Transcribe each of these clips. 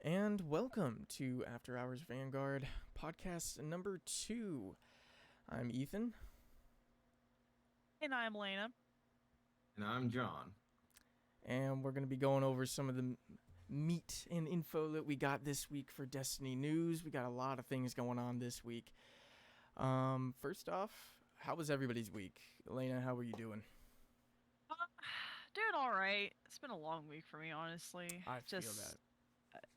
And welcome to After Hours Vanguard Podcast number 2. I'm Ethan. And I'm Lena. And I'm John. And we're going to be going over some of the meat and info that we got this week for Destiny news. We got a lot of things going on this week. First off, how was everybody's week? Elena, how were you doing? Doing all right. It's been a long week for me, honestly. I feel that.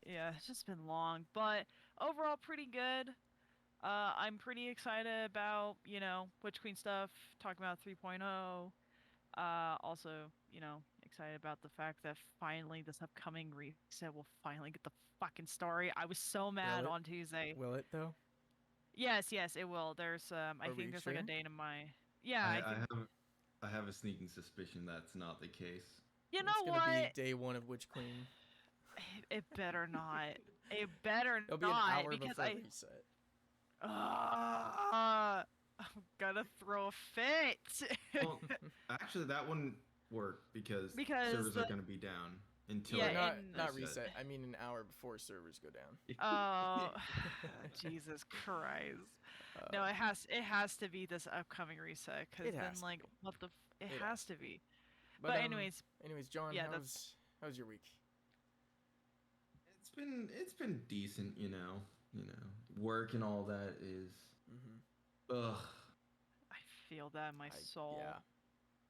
Yeah, it's just been long, but overall pretty good. I'm pretty excited about, Witch Queen stuff, talking about 3.0. Also, excited about the fact that finally this upcoming reset will finally get the fucking story. I was so mad on Tuesday. Will it, though? Yes, it will. There's, I think there's like a date in my... Yeah, I have a sneaking suspicion that's not the case. You know what? It's gonna be day 1 of Witch Queen. It better not. It better It'll not. Be an hour because before reset. I'm gonna throw a fit. Well, actually, that wouldn't work because servers are gonna be down until not reset. I mean, an hour before servers go down. Oh, Jesus Christ! No, it has to be this upcoming reset because then what the? It has to be. But anyways, John, how's your week? It's been decent, work and all that is. Ugh. I feel that in my soul. Yeah.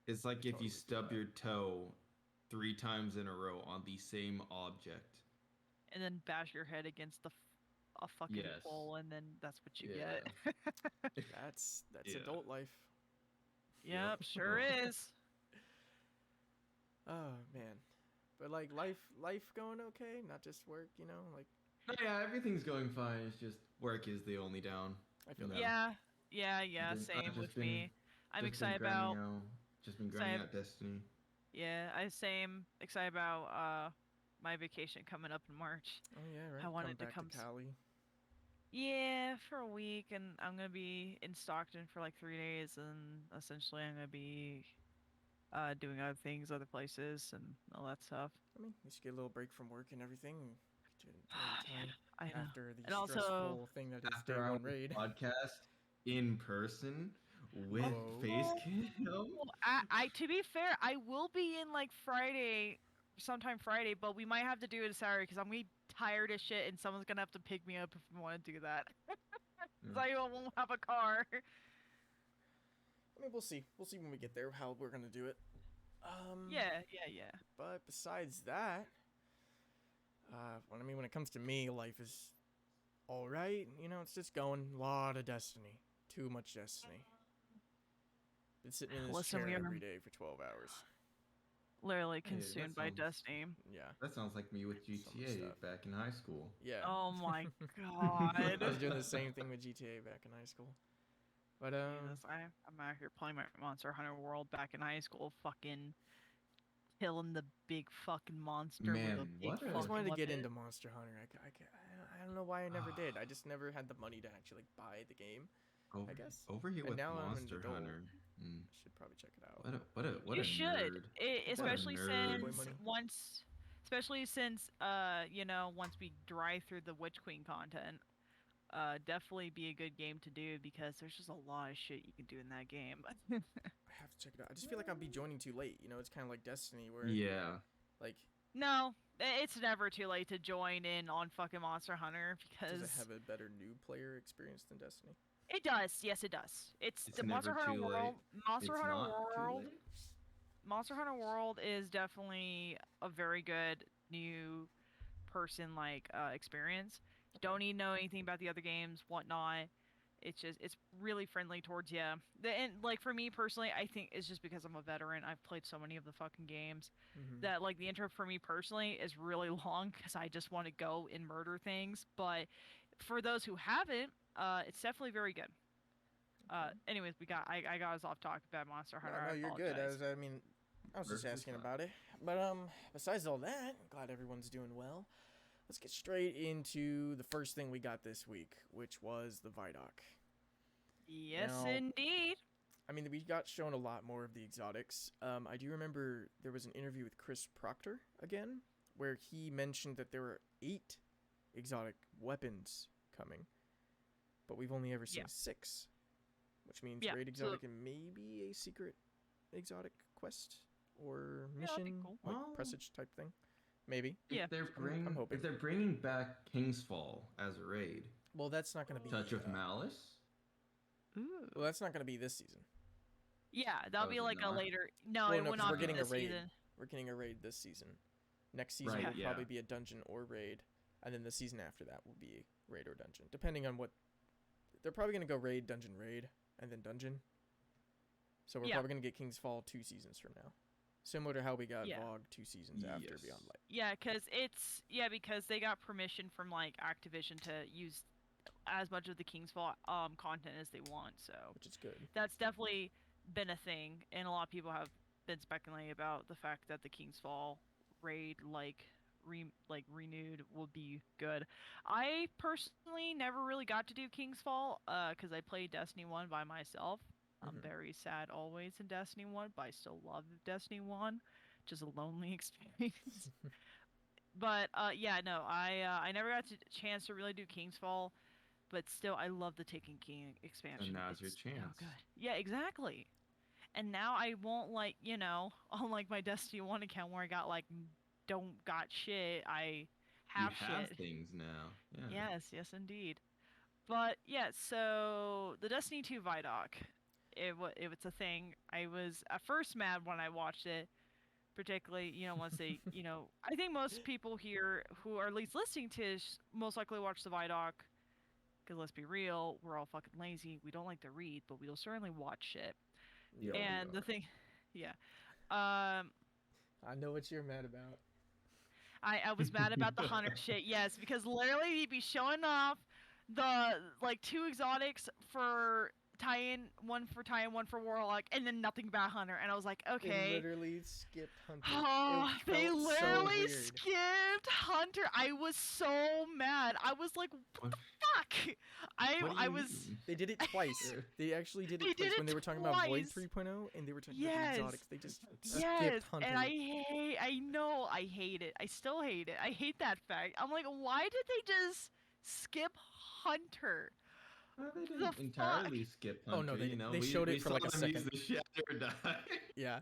It's like if you stub your toe 3 times in a row on the same object, and then bash your head against a fucking pole, and then that's what you get. That's adult life. Yep, sure is. Oh man. But life going okay, not just work, Yeah, everything's going fine. It's just work is the only down. I feel that. Yeah. Same with me. I'm excited about. Just been grinding out Destiny. Yeah, excited about my vacation coming up in March. Oh yeah, right. I wanted to come to Cali. Yeah, for a week, and I'm gonna be in Stockton for like 3 days, and essentially I'm gonna be doing other things, other places, and all that stuff. I mean, you should get a little break from work and everytham. I know. After the and stressful also, thing that is Day 1 raid. Podcast in person with face cam. I to be fair, I will be in like sometime Friday, but we might have to do it Saturday because I'm gonna be tired as shit, and someone's gonna have to pick me up if we want to do that. Because I won't have a car. I mean, we'll see. We'll see when we get there how we're gonna do it. Yeah. But besides that, when it comes to me, life is all right. It's just going. A lot of Destiny. Too much Destiny. Been sitting in this chair every day for 12 hours. Literally consumed by Destiny. Yeah. That sounds like me with GTA back in high school. Yeah. Oh my god. I was doing the same thing with GTA back in high school. But I'm out here playing my Monster Hunter World back in high school, fucking killing the big fucking monster. Man, I just wanted to get into Monster Hunter. I don't know why I never did. I just never had the money to actually buy the game. I guess over here with Monster Hunter. I should probably check it out. What a you should, especially since once we drive through the Witch Queen content. Definitely be a good game to do because there's just a lot of shit you can do in that game. I have to check it out. I just feel like I'll be joining too late. It's kind of like Destiny where No, it's never too late to join in on fucking Monster Hunter because does it have a better new player experience than Destiny? It does. Yes, it does. It's the Monster Hunter World. Monster Hunter World is definitely a very good new person experience. Okay. Don't need to know anything about the other games, whatnot. It's really friendly towards you. And for me personally, I think it's just because I'm a veteran. I've played so many of the fucking games that the intro for me personally is really long because I just want to go and murder things. But for those who haven't, it's definitely very good. Okay. Anyways, I got us off talk about Monster Hunter. No, you're good. I was just asking about it. But besides all that, I'm glad everyone's doing well. Let's get straight into the first thing we got this week, which was the Vidoc. Yes, indeed. I mean, we got shown a lot more of the exotics. I do remember there was an interview with Chris Proctor again, where he mentioned that there were 8 exotic weapons coming, but we've only ever seen 6, which means raid exotic and maybe a secret exotic quest or mission, cool. like presage type thing. Maybe. If I'm hoping. if they're bringing back King's Fall as a raid, well, that's not going to be Touch of Malice. Ooh. Well, that's not going to be this season. Yeah, that'll be like a not? later. No, Well, it no, will 'cause not we're be getting a this raid. season. We're getting a raid this season. Next season Right, will probably be a dungeon or raid, and then the season after that will be raid or dungeon, depending on what. They're probably going to go raid, dungeon, raid, and then dungeon. So we're probably going to get King's Fall 2 seasons from now. Similar to how we got VoG 2 seasons after Beyond Light. Yeah, because they got permission from like Activision to use as much of the King's Fall content as they want, so Which is good. that's definitely been a thing, and a lot of people have been speculating about the fact that the King's Fall raid renewed will be good. I personally never really got to do King's Fall because I played Destiny 1 by myself. I'm very sad always in Destiny 1, but I still love Destiny 1. Just a lonely experience. But I never got a chance to really do King's Fall, but still I love the Taken King expansion. And now's your It's so chance. good. Yeah, exactly. And now I won't unlike my Destiny 1 account where I got don't got shit, I have you have shit. things now. Yeah. Yes, indeed. But yeah, so the Destiny 2 Vidoc, it was a thing. I was at first mad when I watched it, particularly once they I think most people here who are at least listening to this most likely watch the Vidoc, because let's be real, we're all fucking lazy. We don't like to read, but we'll certainly watch shit. Yeah, And the thing, I know what you're mad about. I was mad about the hunter shit, yes, because literally he'd be showing off the 2 exotics for tie-in, one for Warlock, and then nothing about Hunter, and I was like, okay. They literally skipped Hunter. Oh, they literally so skipped Hunter. I was so mad. I was like, what the fuck? I was. Mean? They did it twice. They actually did it twice when they were talking about Void 3.0, and they were talking about the exotics. They just skipped Hunter. And I hate it. I still hate it. I hate that fact. I'm like, why did they just skip Hunter? They didn't entirely skip Hunter. Oh no, they they showed it for like a second. Use the shatter dive. Yeah.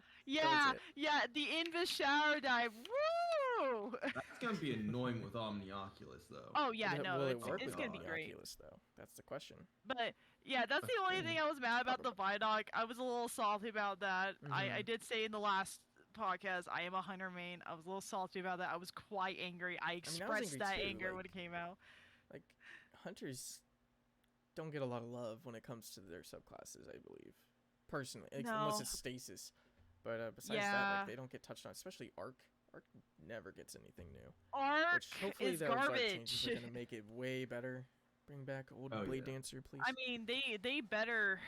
The Invis shower dive. Woo! That's gonna be annoying with Omnioculus though. Oh yeah, it's gonna be great. Oculus, though. That's the question. But yeah, that's the only thing I was mad about the Vidoc. I was a little salty about that. I did say in the last podcast I am a Hunter main. I was a little salty about that. I was quite angry. I expressed that anger when it came out. Like Hunters don't get a lot of love when it comes to their subclasses, I believe. Personally, unless it's stasis. But besides that, they don't get touched on, especially Arc. Arc never gets anything new. Arc hopefully is those garbage. Changes are gonna make it way better. Bring back old Blade Dancer, please. I mean, they better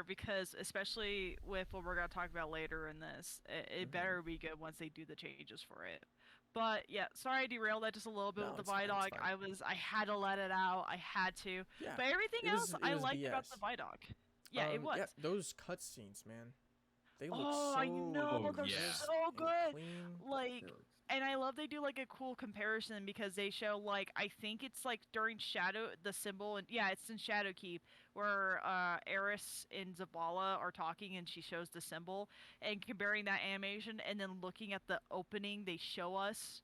because especially with what we're gonna talk about later in this, it better be good once they do the changes for it. But yeah, sorry I derailed that just a little bit with the Vidoc. I had to let it out. I had to. Yeah, but everything else I liked BS. about the Vidoc. Yeah, it was. Yeah, those cutscenes, man. They look so I know, they're so good. Clean. And I love they do a cool comparison because they show I think it's during Shadow the symbol, and it's in Shadowkeep where Eris and Zavala are talking and she shows the symbol and comparing that animation and then looking at the opening they show us.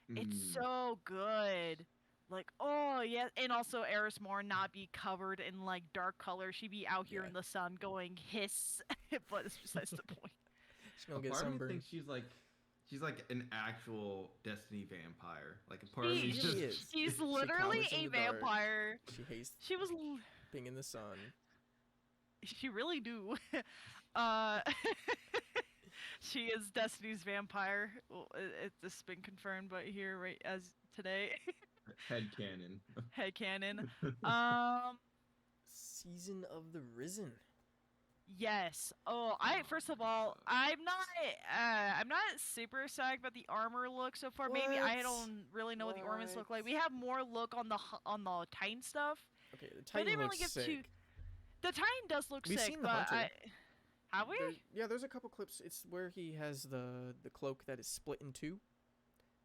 It's so good. And also Eris Morn not be covered in dark color. She'd be out here in the sun going hiss, but it's besides the point. She's gonna get sunburned. She's like an actual Destiny vampire. Like a part of me just she's literally a vampire. She was being in the sun. She really do. She is Destiny's vampire. Well, it's been confirmed, but here right as today. Headcanon. Season of the Risen. Yes. First of all, I'm not super psyched about the armor look so far. Maybe I don't really know what the ornaments look like. We have more look on the Titan stuff. Okay, the Titan looks sick. The Titan does look We've sick, seen the but Hunter. have we? There's a couple clips. It's where he has the cloak that is split in two.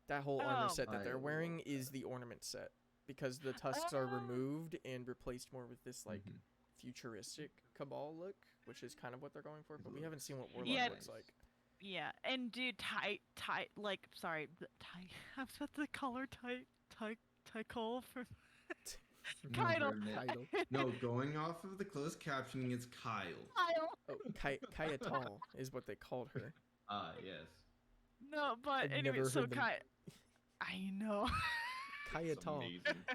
That whole armor set that they're wearing is the ornament set because the tusks are Oh. removed and replaced more with this like Mhm. futuristic Cabal look, which is kind of what they're going for. But we haven't seen what Warlock Yeah. looks like. Yeah, and dude, sorry, I was about to call her Tycole from No, Kyle. Kyle. No, going off of the closed captioning, it's Kyle. Kyle. Oh, Kyatal is what they called her. Yes. No, but I've anyway, never so heard them- I know. It's Kyatal. amazing.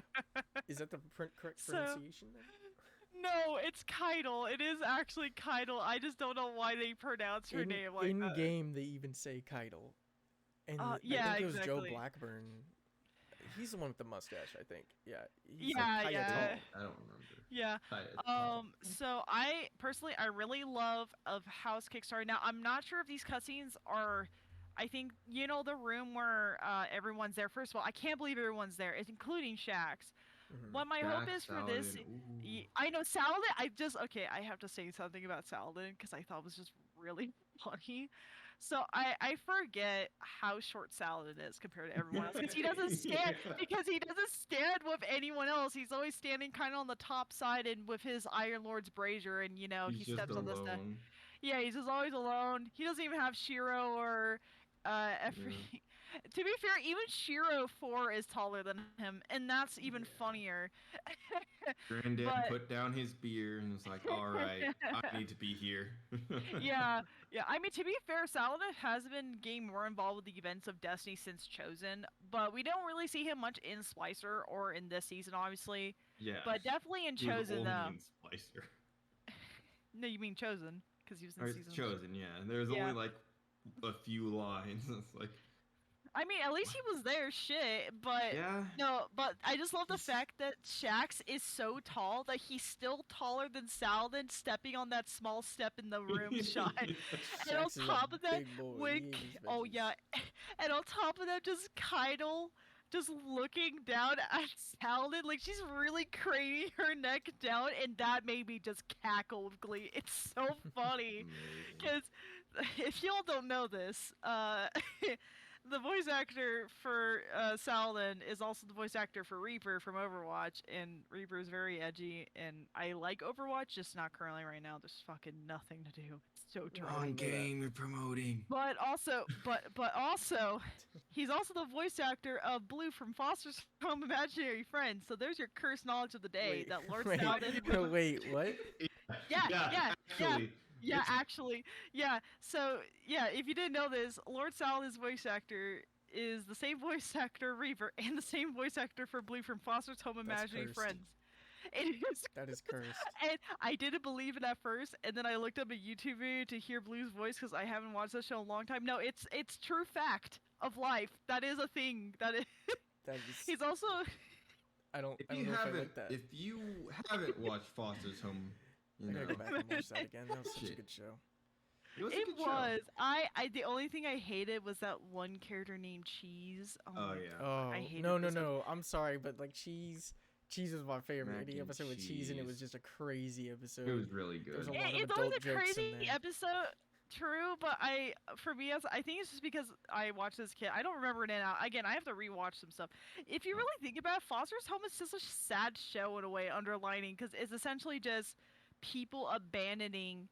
Is that the correct So- pronunciation then? No, it's Kyle. It is actually Kyle. I just don't know why they pronounce her name like in that. game, they even say Keitel. And I yeah, think it was Joe exactly. Blackburn. He's the one with the mustache, I think. Yeah. He's Yeah, like yeah. Kyatal. I don't remember. Yeah. So I personally, I really love of House Kickstarter. Now, I'm not sure if these cutscenes are. I think you know the room where everyone's there. First of all, I can't believe everyone's there, it's including Shax. Mhm. What my hope is for this, Saladin, I know Saladin. I have to say something about Saladin because I thought it was just really funny. So I forget how short Saladin is compared to everyone else because he doesn't stand with anyone else. He's always standing kind of on the top side and with his Iron Lord's brazier, and you know He's he just steps on the stuff. alone. Yeah, he's just always alone. He doesn't even have Shiro or Efri. To be fair, even Shiro 4 is taller than him, and that's even funnier. Granddad But- put down his beer and was like, "All right, I need to be here." yeah. I mean, to be fair, Saladin has been getting more involved with the events of Destiny since Chosen, but we don't really see him much in Splicer or in this season, obviously. Yeah. But definitely in he was Chosen, only though. in Splicer. No, you mean Chosen, because he was in Or season. Chosen, yeah. And there's Yeah. only like a few lines. It's like, I mean, at least he was there, shit. But yeah. no, but I just love the He's- fact that Shax is so tall that he's still taller than Saladin, stepping on that small step in the room shot. And on Shax is a top of that, big boy. when, He ain't his oh veggies. yeah, and on top of that, just Keitel just looking down at Saladin, like she's really craning her neck down, and that made me just cackle with glee. It's so funny. Amazing. Because if y'all don't know this, the voice actor for Saladin is also the voice actor for Reaper from Overwatch, and Reaper is very edgy, and I like Overwatch, just not currently right now. There's fucking nothing to do. It's so dry. Wrong game you're promoting. But also, he's also the voice actor of Blue from Foster's Home Imaginary Friends. So there's your cursed knowledge of the day Wait, that Lord wait, Saladin. wait, what? Yeah. Actually, Yeah, it's- actually, yeah. So, yeah, if you didn't know this, Lord Saladin's voice actor is the same voice actor Reaper and the same voice actor for Blue from Foster's Home That's Imaginary cursed. Friends. It is, That is cursed. and I didn't believe it at first, and then I looked up a YouTube video to hear Blue's voice because I haven't watched that show in a long time. No, it's true fact of life. That is a thing. That is. That is. He's also. I don't. If I don't you know if I haven't, like that. if you haven't watched Foster's Home, you I know, gotta go back and watch that again. That was such a Shit. good show. it was. a It good show. was. I the only thing I hated was that one character named Cheese. Oh my yeah. Oh I hated no, this I'm sorry, but like cheese was my favorite. Mac Any and episode with cheese, and it was cheese. just a crazy episode. It was really There was good. a lot of It's always adult a jokes in crazy there. episode. True, but for me, I think it's just because I watched this kid. I don't remember it now. Again, I have to rewatch some stuff. If you really think about it, Foster's Home is just a sad show in a way, underlining, because it's essentially just people abandoning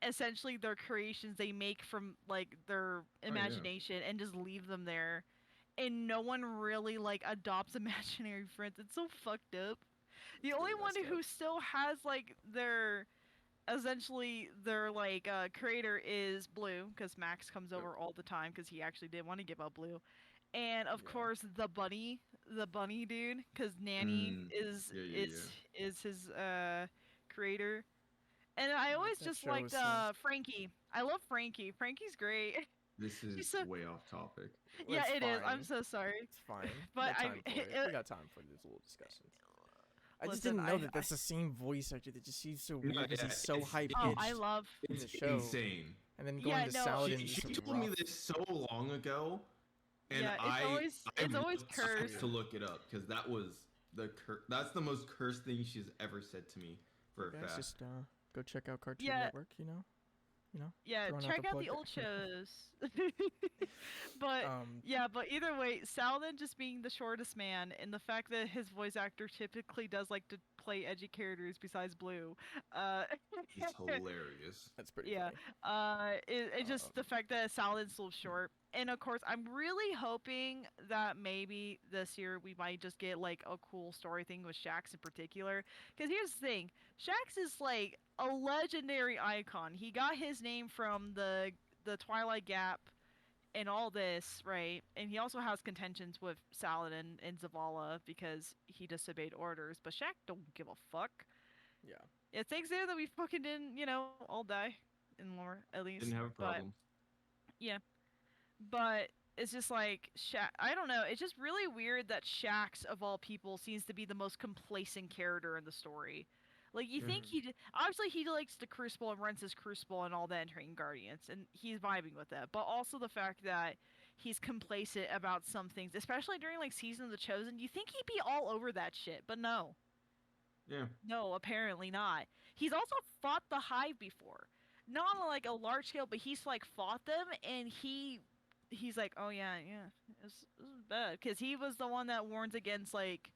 essentially their creations they make from like their yeah. imagination and just leave them there, and no one really like adopts imaginary friends. It's so fucked up. The only one messed who up. still has like their essentially their like creator is Blue, because Max comes over all the time because he actually did want to give up Blue, and of Yeah. course the bunny dude, because Nanny Mm, is yeah, is his creator. And I always that just show liked is so- Frankie. I love Frankie. Frankie's great. This is so- way off topic. Well, Yeah, it's it is. I'm fine. so sorry. It's fine. But we I- got time for it. it- We got time for these little discussions. I just Listen, didn't know I- that that's the same voice actor that just seems so No, weird because yeah, he's so it's- high pitched. Oh, I love. in It's the show. insane. And then Yeah, going to no, Saladin She is told something me rough. this so long ago, and Yeah, it's I always- it's always looked- I had cursed. to look it up because that was that's the most cursed thing she's ever said to me for a Guys, fact. just go check out Cartoon Yeah. Network. You know. Yeah, throwing check out plug the there. old shows. But but either way, Saladin just being the shortest man, and the fact that his voice actor typically does like to play edgy characters besides Blue. Uh, It's hilarious. That's pretty yeah. funny. It just the fact that Saladin's so short. And of course, I'm really hoping that maybe this year we might just get like a cool story thing with Shax in particular. Because here's the thing, Shax is like a legendary icon. He got his name from the Twilight Gap and all this, right? And he also has contentions with Saladin and Zavala because he disobeyed orders. But Shaq don't give a fuck. Yeah. It thanks there that we fucking didn't, all die in lore at least. Didn't have a problem. Yeah. But it's just like I don't know. It's just really weird that Shax of all people seems to be the most complacent character in the story. Like you think obviously he likes the Crucible and rents his Crucible and all that entering Guardians, and he's vibing with that. But also the fact that he's complacent about some things, especially during like Season of the Chosen. You think he'd be all over that shit, but no. Yeah. No, apparently not. He's also fought the Hive before, not on like a large scale, but he's like fought them, and he's like, oh yeah, this is bad, because he was the one that warns against like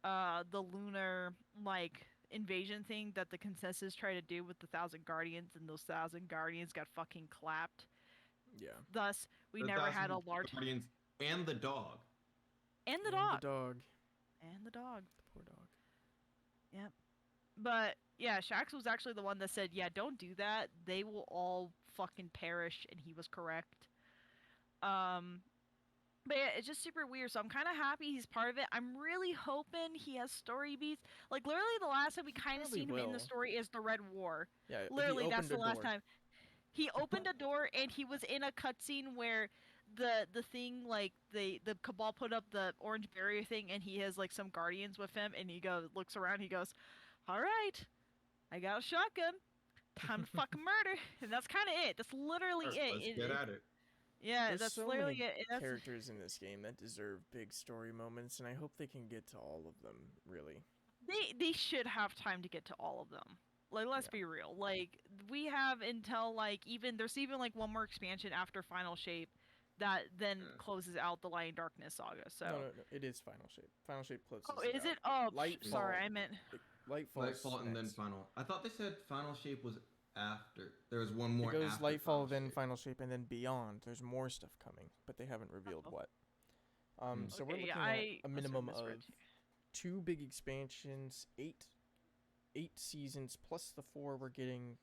the lunar like invasion thing that the consensus tried to do with the 1,000 Guardians, and those 1,000 Guardians got fucking clapped. Yeah. Thus, we The never had a 1,000 large Guardians and the dog. and the And dog the dog. and the dog. The poor dog. Yep. But yeah, Shax was actually the one that said, "Yeah, don't do that. They will all fucking perish," and he was correct. But yeah, it's just super weird. So I'm kind of happy he's part of it. I'm really hoping he has story beats. Like literally, the last time we kind of Probably seen him in the will. story is the Red War. Yeah. he Literally, that's opened the a last door. time. He opened a door and he was in a cutscene where the thing like the Cabal put up the orange barrier thing, and he has like some guardians with him, and he looks around, he goes, "All right, I got a shotgun. Time to fucking murder." And that's kind of it. That's literally it. Let's get at it. Yeah, There's that's so literally many it. That's, characters in this game that deserve big story moments, and I hope they can get to all of them. Really. they should have time to get to all of them. Like, let's be real. Like, we have until like there's even like one more expansion after Final Shape that then closes out the Light and Darkness saga. So No, it is Final Shape. Final Shape closes. oh, it is out. it? Oh, Lightfall. sorry, I meant Lightfall And then Final. I thought they said Final Shape was after. There was one more. It goes after Lightfall, Final then Shape. Final Shape, and then Beyond. There's more stuff coming, but they haven't revealed what. So we're Okay, looking yeah, at I a must have minimum of misread. 2 big expansions, 8 seasons plus the 4 we're getting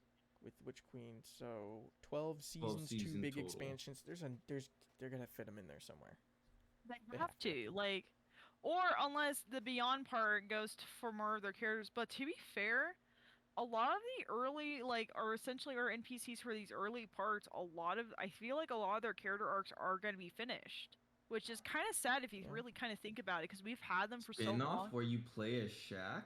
with Witch Queen. So 12 seasons, 2 season big total. expansions. They're gonna fit them in there somewhere. They have to, like, or unless the Beyond part goes for more of their characters. But to be fair, a lot of the early, like, or essentially our NPCs for these early parts, I feel like a lot of their character arcs are going to be finished, which is kind of sad if you really kind of think about it, because we've had them for so long. Spin-off where you play as Shax?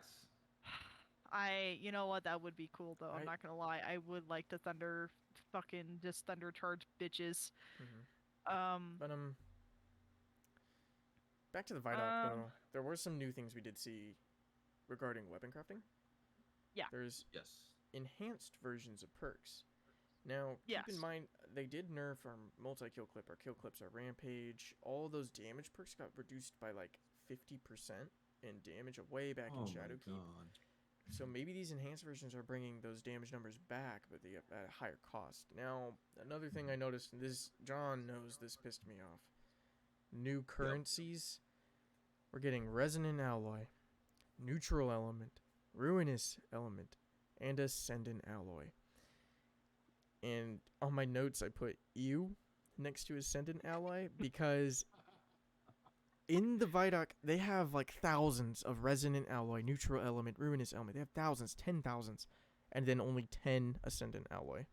You know what, that would be cool though. I'm not gonna lie, I would like to thunder charge bitches. But back to the Vidoc though. There were some new things we did see regarding weapon crafting. Yeah. There's Yes. enhanced versions of perks. Now, keep in mind, they did nerf our multi-kill clip, our kill clips, our rampage. All those damage perks got reduced by like 50% in damage way back in Shadowkeep. God. So maybe these enhanced versions are bringing those damage numbers back, but they at a higher cost. Now, another thing I noticed, and this, John knows this pissed me off. New currencies. We're getting Resonant Alloy, Neutral Element, Ruinous Element, and Ascendant Alloy. And on my notes, I put ew next to Ascendant Alloy because in the Vidoc, they have like thousands of Resonant Alloy, Neutral Element, Ruinous Element. They have thousands, 10,000s, and then only 10 Ascendant Alloy.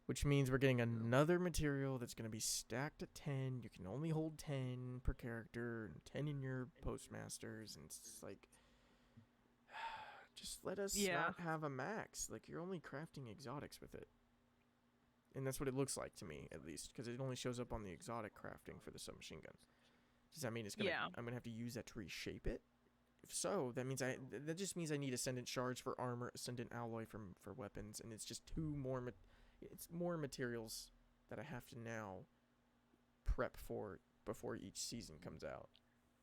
Which means we're getting another material that's going to be stacked at 10. You can only hold 10 per character, and 10 in your postmasters, and it's like, just let us not have a max. Like, you're only crafting exotics with it. And that's what it looks like to me, at least, because it only shows up on the exotic crafting for the submachine gun. Does that mean it's gonna? I'm gonna have to use that to reshape it if so, that means that just means I need Ascendant Shards for armor, Ascendant Alloy for weapons, and it's just it's more materials that I have to now prep for before each season comes out,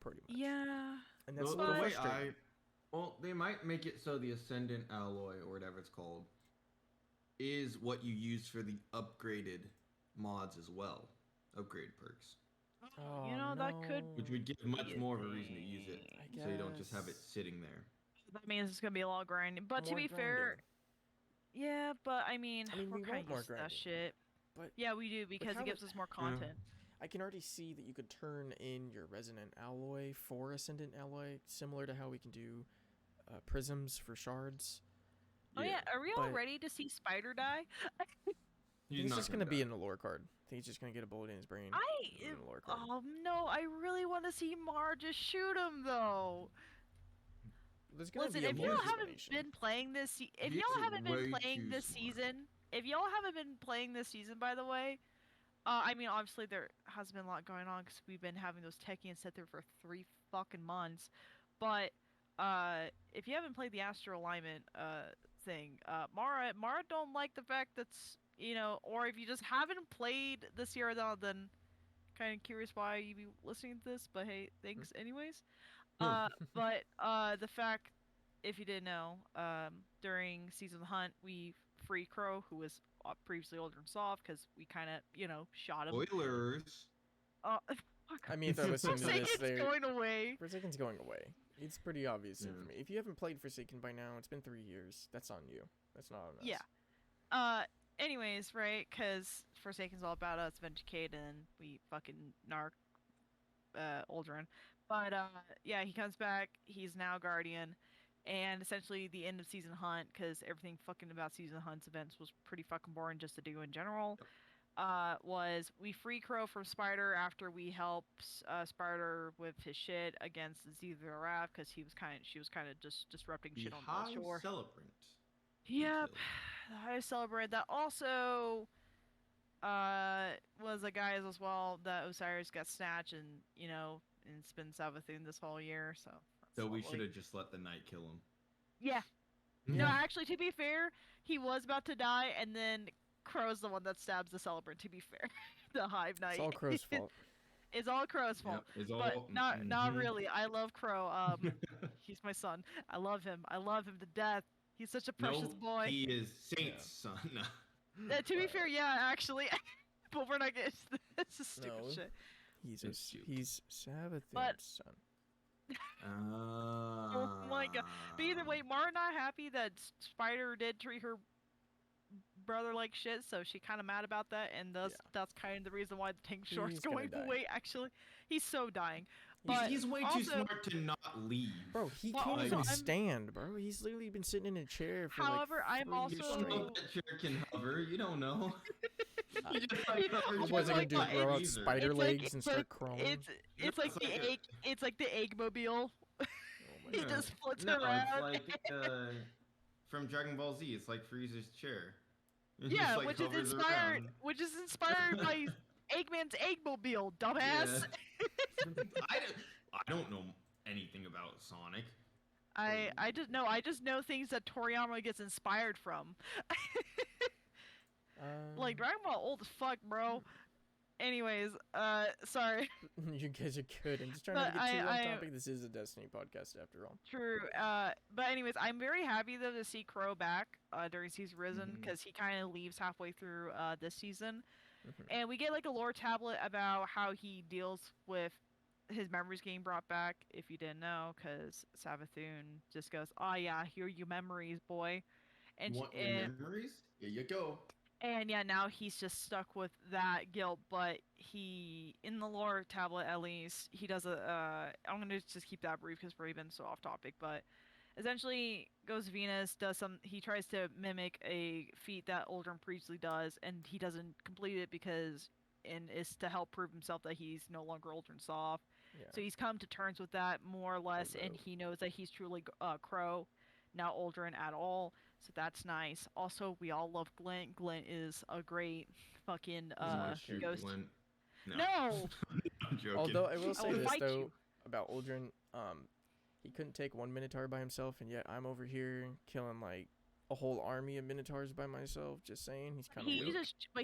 pretty much. Yeah. And that's the a little way frustrating. they might make it so the Ascendant Alloy or whatever it's called is what you use for the upgraded mods as well, upgrade perks, Oh, that could no. which would give much more of a reason to use it, I so you don't just have it guess. sitting there. That means it's gonna be a lot of grinding. But to More be fair, grinding. yeah. But I mean, we're we kind want of more used to that grinding, shit. but Yeah, we do because how it gives would- us more content. I can already see that you could turn in your Resonant Alloy for Ascendant Alloy, similar to how we can do prisms for shards. Oh yeah, are we all but- ready to see Spider die? I think He's it's not just gonna be die. in the lore card. I think he's just gonna get a bullet in his brain. in the lore card. No, I really want to see Mar just shoot him though. There's gonna Listen, be a if lore y'all haven't explanation. been playing this, if He's y'all haven't been way playing too this smart. season, if y'all haven't been playing this season, by the way, I mean, obviously there has been a lot going on because we've been having those Techians set there for 3 fucking months. But if you haven't played the Astral Alignment thing, Mara don't like the fact that's or if you just haven't played the Sierra Dawn, then kind of curious why you be listening to this. But hey, thanks anyways. But the fact, if you didn't know, during Season of the Hunt, we free Crow, who was previously Aldrin Soft, because we kind of shot him. Spoilers. I mean, if they're listening to this, Forsaken's going away. Forsaken's going away. It's pretty obvious Yeah. for me. If you haven't played Forsaken by now, it's been 3 years. That's on you. That's not on us. Yeah. Anyways, right? Because Forsaken's all about us, Venticate, and we fucking narc Aldrin. But yeah, he comes back. He's now Guardian, and essentially the end of Season Hunt, because everything fucking about Season Hunt's events was pretty fucking boring just to do in general. Was we free Crow from Spider after we helped Spider with his shit against Zethar because she was kind of just disrupting The shit on High the shore. Celebrant. Yep, the High Celebrant that also was a guy as well that Osiris got snatched and and it's been Savathun this whole year, so. So we lovely. should have just let the knight kill him. Yeah. No, actually, to be fair, he was about to die, and then Crow's the one that stabs the Celebrant. To be fair, the Hive Knight. It's all Crow's fault. It's all Crow's fault. Yep, it's But all- not mhm. really. I love Crow. He's my son. I love him. I love him to death. He's such a precious No, boy. he is Saint's son. To be fair, yeah, actually. But we're not getting. That's just stupid No. shit. He's It's he's Savathun's But- son. Oh my god. But either way, Mara not happy that Spider did treat her brother like shit, so she kind of mad about that, and that's kind of the reason why the tank shark's He's gonna going die. away. Actually, he's so dying. But He's way also, too smart to not leave. Bro, he Well, can't also, even I'm- stand, bro. He's literally been sitting in a chair for However, like I'm 3 also- You years don't know straight. that chair can hover. You don't know. You just What hovered was it gonna like do? that Grow out laser. spider It's like- legs it's and start like- crawling? it's like the like a- egg. It's like the Eggmobile. Oh my He God. just floats No, around. it's like from Dragon Ball Z. It's like Frieza's chair. It just, Yeah, like, which is hovers inspired. around. Which is inspired by Eggman's Eggmobile. Dumbass. Yeah. I don't know anything about Sonic. I just know things that Toriyama gets inspired from. Like Dragon Ball old as fuck, bro. Anyways, sorry. You guys are good. I'm just trying But not to get too I- off topic. This is a Destiny podcast after all. True. But anyways, I'm very happy though to see Crow back during Season Risen Mhm. because he kind of leaves halfway through this season, Mhm. and we get like a lore tablet about how he deals with his memories getting brought back. If you didn't know, because Savathun just goes, "Oh yeah, here are your memories, boy," and Want your memories? Here you go. And yeah, now he's just stuck with that guilt, but he, in the lore tablet at least, he does I'm gonna just keep that brief because we've been so off topic, but essentially goes to Venus, he tries to mimic a feat that Aldrin previously does, and he doesn't complete it because, and it's to help prove himself that he's no longer Aldrin Soft. Yeah. So he's come to terms with that more or less, and Although- he knows that he's truly Crow, not Aldrin at all. So that's nice. Also, we all love Glint. Glint is a great fucking Just wanna shoot ghost. Glint. No. I'm joking. Although I will say will this fight though you. about Aldrin, he couldn't take one Minotaur by himself, and yet I'm over here killing like a whole army of Minotaurs by myself. Just saying, he's kind of weak.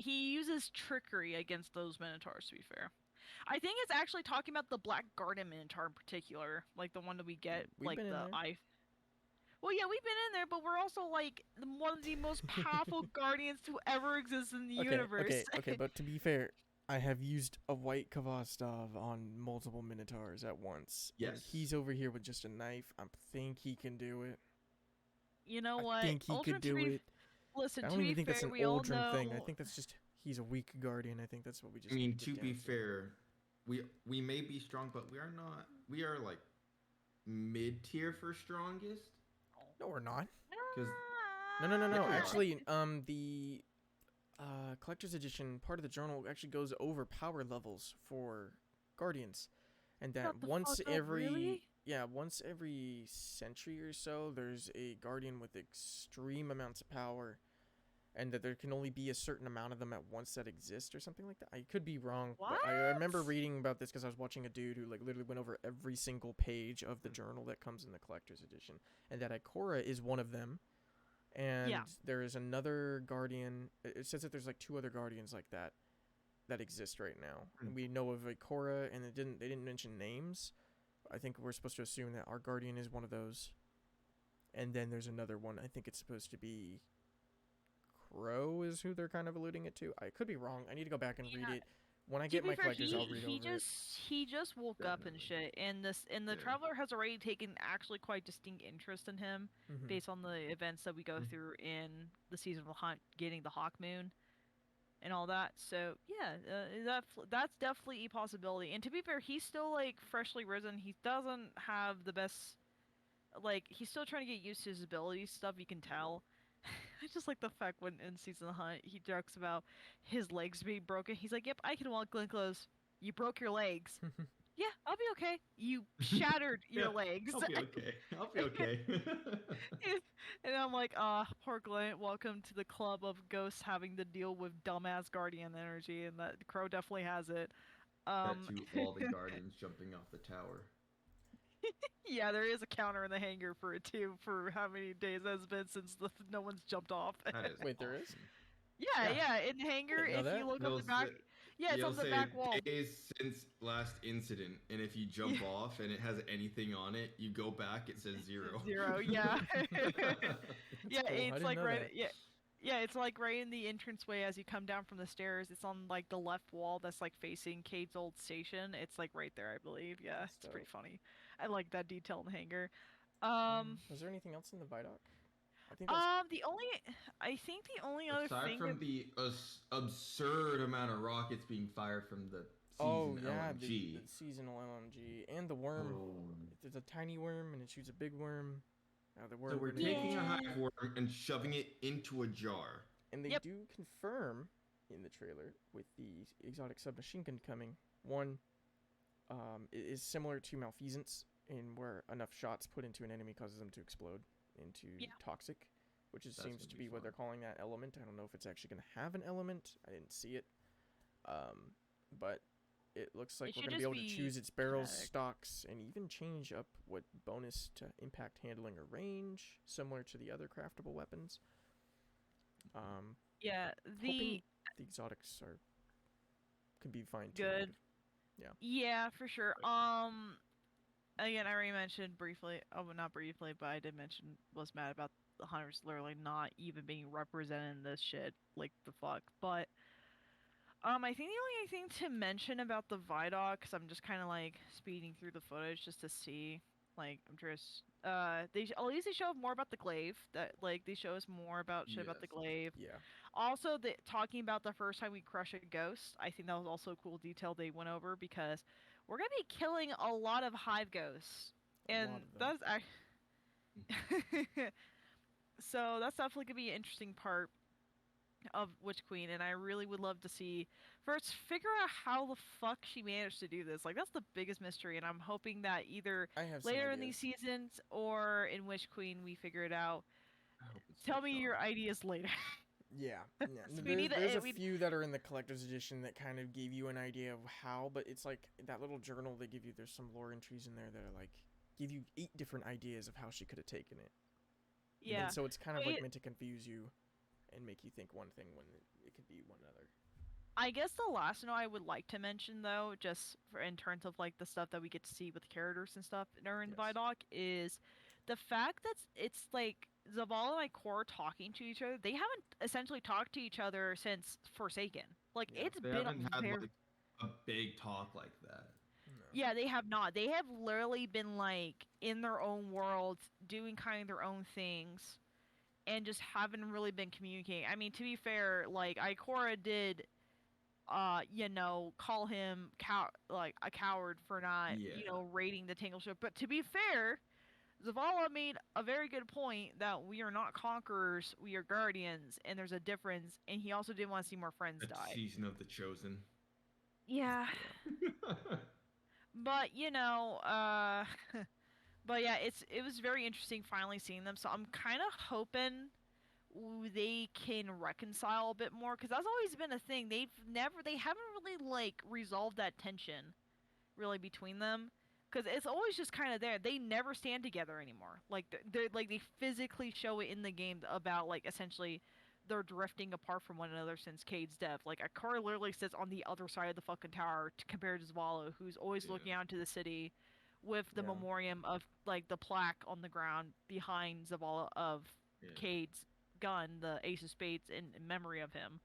He uses trickery against those Minotaurs. To be fair, I think it's actually talking about the Black Garden Minotaur in particular, like the one that we get, We've like been in the there. eye. Well, yeah, we've been in there, but we're also like one of the most powerful guardians to ever exist in the universe. Okay, but to be fair, I have used a white Kvastov on multiple Minotaurs at once. Yes. And he's over here with just a knife. I think he can do it. You know what? I think he could do it. Listen, I to don't even be think fair, that's an we all Aldrin know. thing. I think that's just he's a weak guardian. I think that's what we just. I mean, need to get be down fair, we may be strong, but we are not. We are like mid tier for strongest. No, we're not. 'Cause- No. Yeah, we are. Actually, the collector's edition part of the journal actually goes over power levels for guardians, and that Shut the once fuck up, every really? once every century or so, there's a guardian with extreme amounts of power, and that there can only be a certain amount of them at once that exist or something like that. I could be wrong, but I remember What? reading about this because I was watching a dude who like literally went over every single page of the journal that comes in the collector's edition, and that Ikora is one of them. And Yeah. there is another guardian. It says that there's like 2 other guardians like that exist right now. Hmm. And we know of Ikora, and they didn't mention names. I think we're supposed to assume that our guardian is one of those. And then there's another one. I think it's supposed to be Crow is who they're kind of alluding it to. I could be wrong. I need to go back and read Yeah. it. When I To get be my fair, collectors, I'll read over it. he just woke up and Definitely. shit, and the Yeah. Traveler has already taken actually quite distinct interest in him Mhm. based on the events that we go Mhm. through in the season of the hunt, getting the Hawk Moon, and all that. So yeah, that's definitely a possibility. And to be fair, he's still like freshly risen. He doesn't have the best. Like he's still trying to get used to his abilities stuff. You can tell. I just like the fact when in season of the hunt he jokes about his legs being broken. He's like, "Yep, I can walk." Glenn Close, you broke your legs. Yeah, I'll be okay. You shattered your Yeah, legs. I'll be okay. I'll be okay. And I'm like, ah, poor Glenn. Welcome to the club of ghosts having to deal with dumbass guardian energy, and that Crow definitely has it. That to all the guardians jumping off the tower. Yeah, there is a counter in the hangar for it too, for how many days it's been since no one's jumped off. That is Wait, there is? awesome. Yeah, in the hangar, Didn't know if that. you look It'll up the back, say- yeah, it's You'll on the say back wall. days since last incident, and if you jump off and it has anything on it, you go back, it says 0. 0, yeah. Yeah, cool. I it's didn't like know right, that. yeah, it's like right in the entranceway as you come down from the stairs. It's on like the left wall that's like facing Cade's old station. It's like right there, I believe. Yeah, That's it's pretty dope. funny. I like that detail in the hangar. Was there anything else in the Vidoc? I think that's I think the only other Aside thing from the absurd amount of rockets being fired from the season LMG. the seasonal LMG and the worm. There's a tiny worm and it shoots a big worm. The worm So we're grenade. taking a Yeah. hive worm and shoving it into a jar. And they Yep. do confirm in the trailer with the exotic submachine gun coming. One, it is similar to Malfeasance in where enough shots put into an enemy causes them to explode into Yeah. toxic, which That's seems gonna to be be what fun. they're calling that element. I don't know if it's actually going to have an element. I didn't see it. But it looks like It we're should going to be able just to be choose its barrels, kinetic. stocks, and even change up what bonus to impact handling or range, similar to the other craftable weapons. yeah, Hoping the exotics can be fine good. Yeah. Yeah, for sure. Again, I already mentioned briefly. Oh, well, not briefly, but I did mention was mad about the hunters literally not even being represented in this shit. Like the fuck. But I think the only thing to mention about the Vidoc, because I'm just kind of like speeding through the footage just to see. Like I'm just at least they show more about the glaive. That like they show us more about shit about the Yes. glaive. Yeah. Also, talking about the first time we crush a ghost, I think that was also a cool detail they went over because we're gonna be killing a lot of hive ghosts, and lot of them. that's so that's definitely gonna be an interesting part of Witch Queen, and I really would love to see first figure out how the fuck she managed to do this. Like that's the biggest mystery, and I'm hoping that either I have some later in ideas. these seasons or in Witch Queen we figure it out. I hope it's Tell so me strong. your ideas later. Yeah. So we need to- there's a we- few that are in the collector's edition that kind of gave you an idea of how, but it's like that little journal they give you. There's some lore entries in there that are like give you 8 different ideas of how she could have taken it. Yeah. And so it's kind of Wait. like meant to confuse you and make you think one thing when it could be one other. I guess the last note I would like to mention, though, just for in terms of like the stuff that we get to see with the characters and stuff during the Yes. Vidoc, is the fact that it's like Zavala and Ikora talking to each other. They haven't essentially talked to each other since Forsaken. Like Yeah, it's They been haven't had very. like a big talk like that. No. Yeah, they have not. They have literally been like in their own worlds, doing kind of their own things, and just haven't really been communicating. I mean, to be fair, like Ikora did, call him like a coward for not, Yeah. raiding the Tangle ship. But to be fair, Zavala made a very good point that we are not conquerors, we are guardians, and there's a difference. And he also didn't want to see more friends A die. season of the Chosen. Yeah. But but yeah, it was very interesting finally seeing them. So I'm kind of hoping they can reconcile a bit more, because that's always been a thing. They haven't really like resolved that tension really between them, because it's always just kind of there. They never stand together anymore. Like they're like they physically show it in the game about like essentially they're drifting apart from one another since Cade's death. Like Akara literally sits on the other side of the fucking tower compared to Zavala, who's always Yeah. looking out to the city with the Yeah. memoriam of like the plaque on the ground behind Zavala of Yeah. Cade's gun, the Ace of Spades, in memory of him.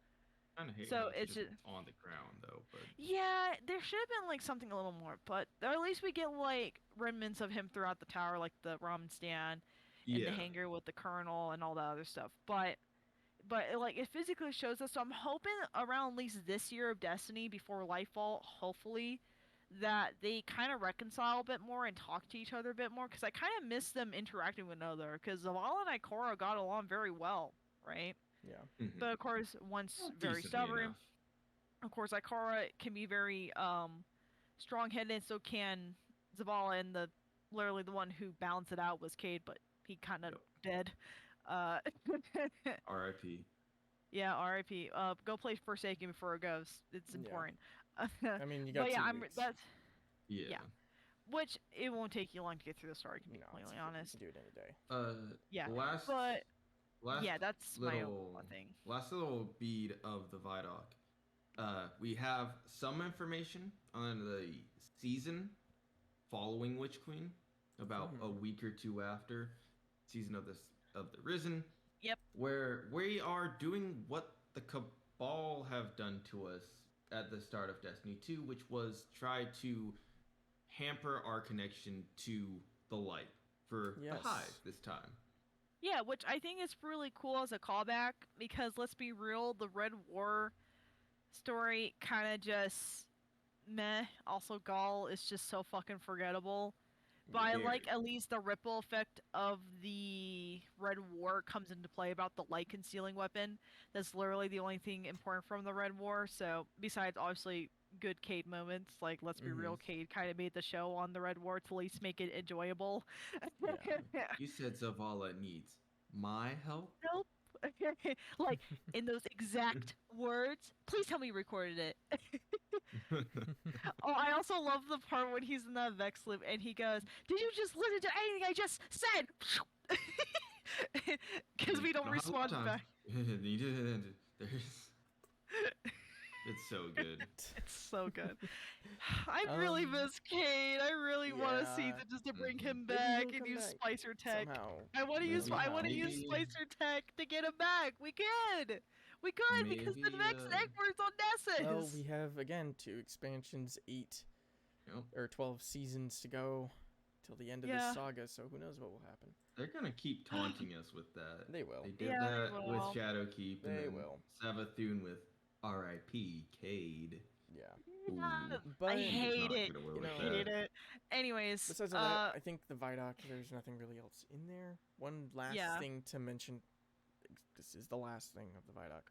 Kind of hate So how it's just just- on the ground though, but Yeah, there should have been like something a little more, but at least we get like remnants of him throughout the tower, like the ramen stand and yeah. the hangar with the colonel and all that other stuff. But like it physically shows us. So I'm hoping around at least this year of Destiny before Lightfall, hopefully, that they kind of reconcile a bit more and talk to each other a bit more, because I kind of miss them interacting with one another. Because Zavala and Ikora got along very well, right? Yeah. Mhm. But of course, once Well, very decently stubborn. enough. Of course, Ikora can be very strong-headed, so can Zavala, and literally the one who balanced it out was Cade, but he kind of dead. Uh, R.I.P. yeah, R.I.P. Go play Forsaken before it goes. It's Yeah. important. I mean, you got But yeah, 2 weeks. that's Yeah. which it won't take you long to get through the story. To be No, it's completely okay. honest. You can do it any day. Yeah, Last. but last yeah, that's my little own thing. last little bead of the Vidoc. We have some information on the season following Witch Queen, about a week or 2 after season of the Risen. Yep. Where we are doing what the Cabal have done to us at the start of Destiny 2, which was try to hamper our connection to the light for Yes. the Hive this time. Yeah, which I think is really cool as a callback, because let's be real, the Red War story kind of just meh. Also, Gaul is just so fucking forgettable. But I Very. like at least the ripple effect of the Red War comes into play about the light concealing weapon. That's literally the only thing important from the Red War. So besides obviously good Cade moments, like let's be real, Cade kind of made the show on the Red War to at least make it enjoyable. Yeah. You said Zavala needs my help? Nope. Like in those exact words. Please tell me you recorded it. Oh, I also love the part when he's in that Vex loop and he goes, "Did you just listen to anything I just said?" Because we don't respond back. It's so good. It's so good. I really miss Cade. I really want to see yeah. that just to bring him Maybe back he'll and come use back Splicer tech. Somehow. I want to use Maybe- Splicer tech to get him back. We could. We could, because the Maybe, next Eggwor's on Nessus. Well, we have again 2 expansions, 8 Yep. or 12 seasons to go till the end of Yeah. this saga. So who knows what will happen? They're gonna keep taunting us with that. They will. They did Yeah, they that with will. Shadowkeep, and They then will. Savathun with R.I.P. Cade. Yeah. Yeah, But I hate Not it. get away You with know, that. Hate it. Anyways, besides of that, I think the Vidoc, there's nothing really else in there. One last Yeah. thing to mention. This is the last thing of the Vidoc.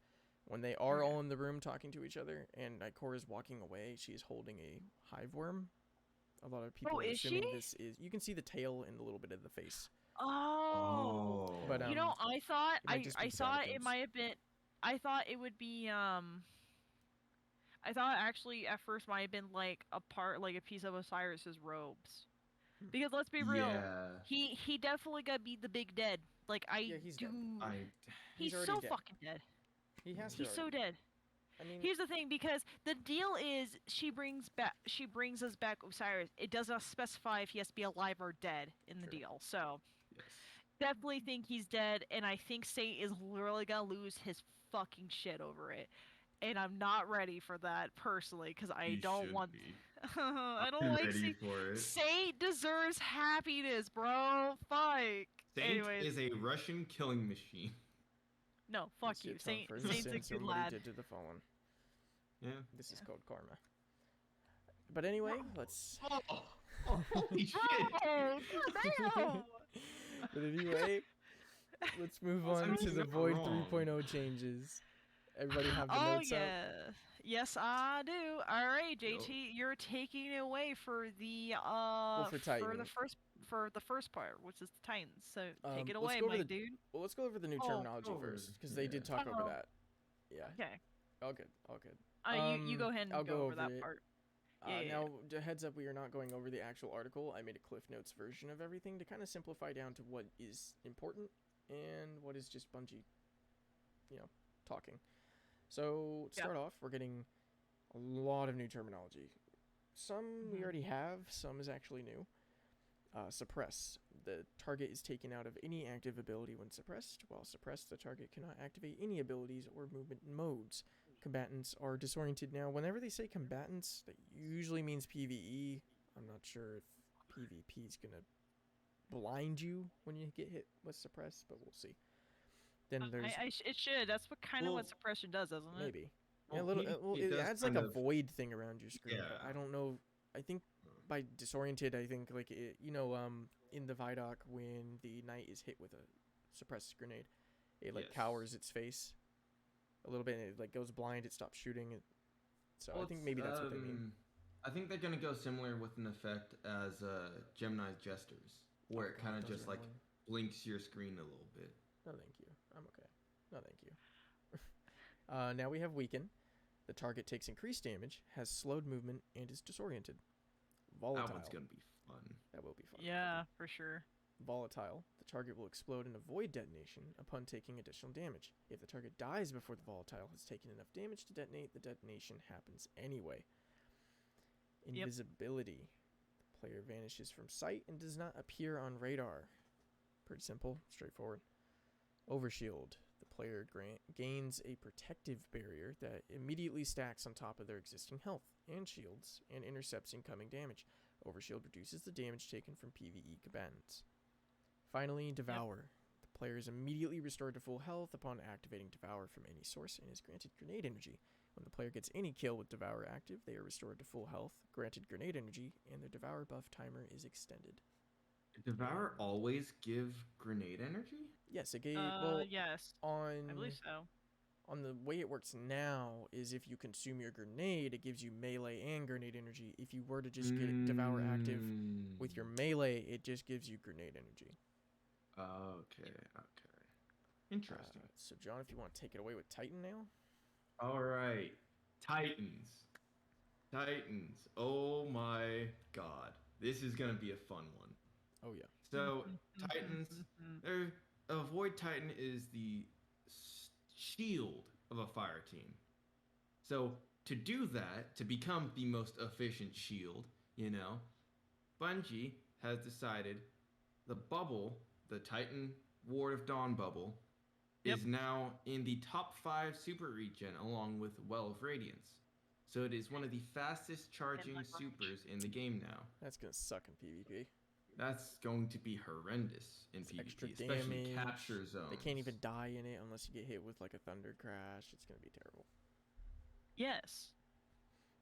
When they are Okay. all in the room talking to each other, and Ikora is walking away, she's holding a hive worm. A lot of people are is assuming she? this is. You can see the tail and a little bit of the face. oh. But, You know, I thought it might just be I thought it Shadowkeep's. might have been. I thought it would be I thought actually at first might have been like a part, like a piece of Osiris's robes. Because let's be real, Yeah. he definitely got beat the big dead. Like Yeah, he's dead. He's already so dead. fucking dead. He has to. He's so already. dead. I mean, Here's the thing, because the deal is she brings us back Osiris. It does not specify if he has to be alive or dead in the True. deal. So Yes. definitely think he's dead, and I think Saint is literally gonna lose his fucking shit over it. And I'm not ready for that personally, because I don't want. I don't I'm like ready for it. Saint deserves happiness, bro. Fuck. Saint Anyways, is a Russian killing machine. no, fuck it's you. atone Saint, for the Saint's a sins good somebody lad. did to the fallen. Yeah. This is called karma. But anyway, let's. Oh, holy shit! Oh, damn. But anyway, let's move I on mean, to you're the not Void wrong. 3.0 changes. Everybody have the Oh notes up? yeah, yes I do. All right, JT, you're taking it away for the for Titan. for the first part, which is the Titans. So take it let's away, go over my the- dude. Well, let's go over the new Oh, terminology over first, the- because they did yeah. talk over Oh. that. Yeah. Okay. All good. All good. You go ahead and I'll go over that it. part. Yeah. Now, heads up, we are not going over the actual article. I made a Cliff Notes version of everything to kind of simplify down to what is important and what is just Bungie, talking. So, to start off, we're getting a lot of new terminology. Some we already have, some is actually new. Suppress. The target is taken out of any active ability when suppressed. While suppressed, the target cannot activate any abilities or movement modes. Combatants are disoriented. Now, whenever they say combatants, that usually means PvE. I'm not sure if PvP is going to blind you when you get hit with suppress, but we'll see. Then there's it should. That's what kind of what suppression does, doesn't it? maybe. Well, Yeah, a little. It does adds like kind a of- void thing around your screen. But Yeah. I don't know. I think by disoriented, I think like it, in the Vidoc when the knight is hit with a suppressed grenade, it like Yes. cowers its face a little bit. And it like goes blind. It stops shooting. So Well, I think maybe that's what they mean. I think they're gonna go similar with an effect as Gemini's Jesters, where it God, kind of those just are like annoying. blinks your screen a little bit. No, thank you. I'm okay. No, thank you. Now we have weaken. The target takes increased damage, has slowed movement, and is disoriented. Volatile. That one's gonna be fun. That will be fun. Yeah, for sure. Volatile. The target will explode in a void detonation upon taking additional damage. If the target dies before the volatile has taken enough damage to detonate, the detonation happens anyway. Invisibility. The player vanishes from sight and does not appear on radar. Pretty simple, straightforward. Overshield. The player gains a protective barrier that immediately stacks on top of their existing health and shields and intercepts incoming damage. Overshield reduces the damage taken from PvE combatants. Finally, Devour. The player is immediately restored to full health upon activating Devour from any source and is granted grenade energy. When the player gets any kill with Devour active, they are restored to full health, granted grenade energy, and their Devour buff timer is extended. Did Devour always give grenade energy? Yes, it gave. Yes. On I believe so. On the way it works now is if you consume your grenade, it gives you melee and grenade energy. If you were to just get Devour active with your melee, it just gives you grenade energy. Okay. Interesting. So, John, if you want to take it away with Titan now. All right, Titans. Oh my God, this is gonna be a fun one. Oh, yeah. So Titans, a Void Titan is the shield of a fire team. So to do that, to become the most efficient shield, Bungie has decided the bubble, the Titan Ward of Dawn bubble, is now in the top 5 super regen along with Well of Radiance. So it is one of the fastest charging supers in the game now. That's going to suck in PvP. That's going to be horrendous in PvP, Extra especially damage. capture zones. They can't even die in it unless you get hit with like a thunder crash. It's going to be terrible. Yes.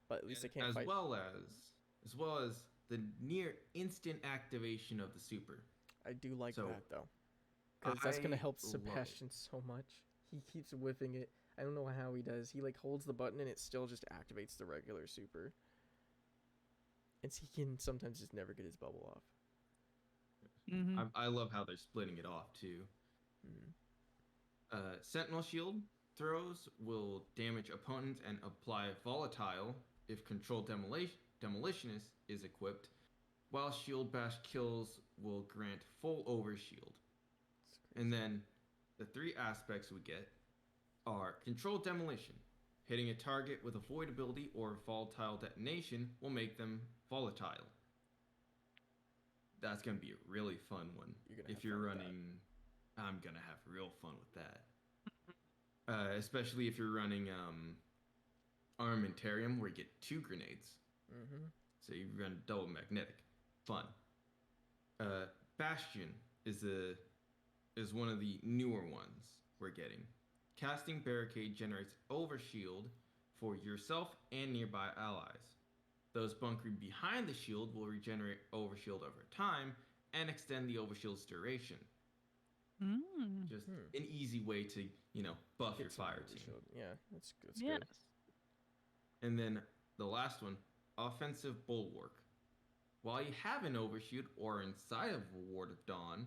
But at least they can't as fight. well as the near instant activation of the super. I do like that though, because that's going to help love Sebastian so much. He keeps whiffing it. I don't know how he does. He like holds the button and it still just activates the regular super. And so he can sometimes just never get his bubble off. Mm-hmm. I love how they're splitting it off too. Sentinel Shield throws will damage opponents and apply volatile if Controlled Demolitionist is equipped. while shield bash kills will grant full overshield. And then the three aspects we get are controlled demolition. Hitting a target with a void ability or volatile detonation will make them volatile. That's going to be a really fun one. If you're running, I'm going to have real fun with that. Especially if you're running Armamentarium, where you get 2 grenades. Mm-hmm. So you run double magnetic. Fun. Bastion is one of the newer ones we're getting. Casting Barricade generates overshield for yourself and nearby allies. Those bunkering behind the shield will regenerate overshield over time and extend the overshield's duration. Just an easy way to, buff your fire team. Yeah, that's yes. good. And then the last one, Offensive Bulwark. While you have an overshield or inside of a Ward of Dawn,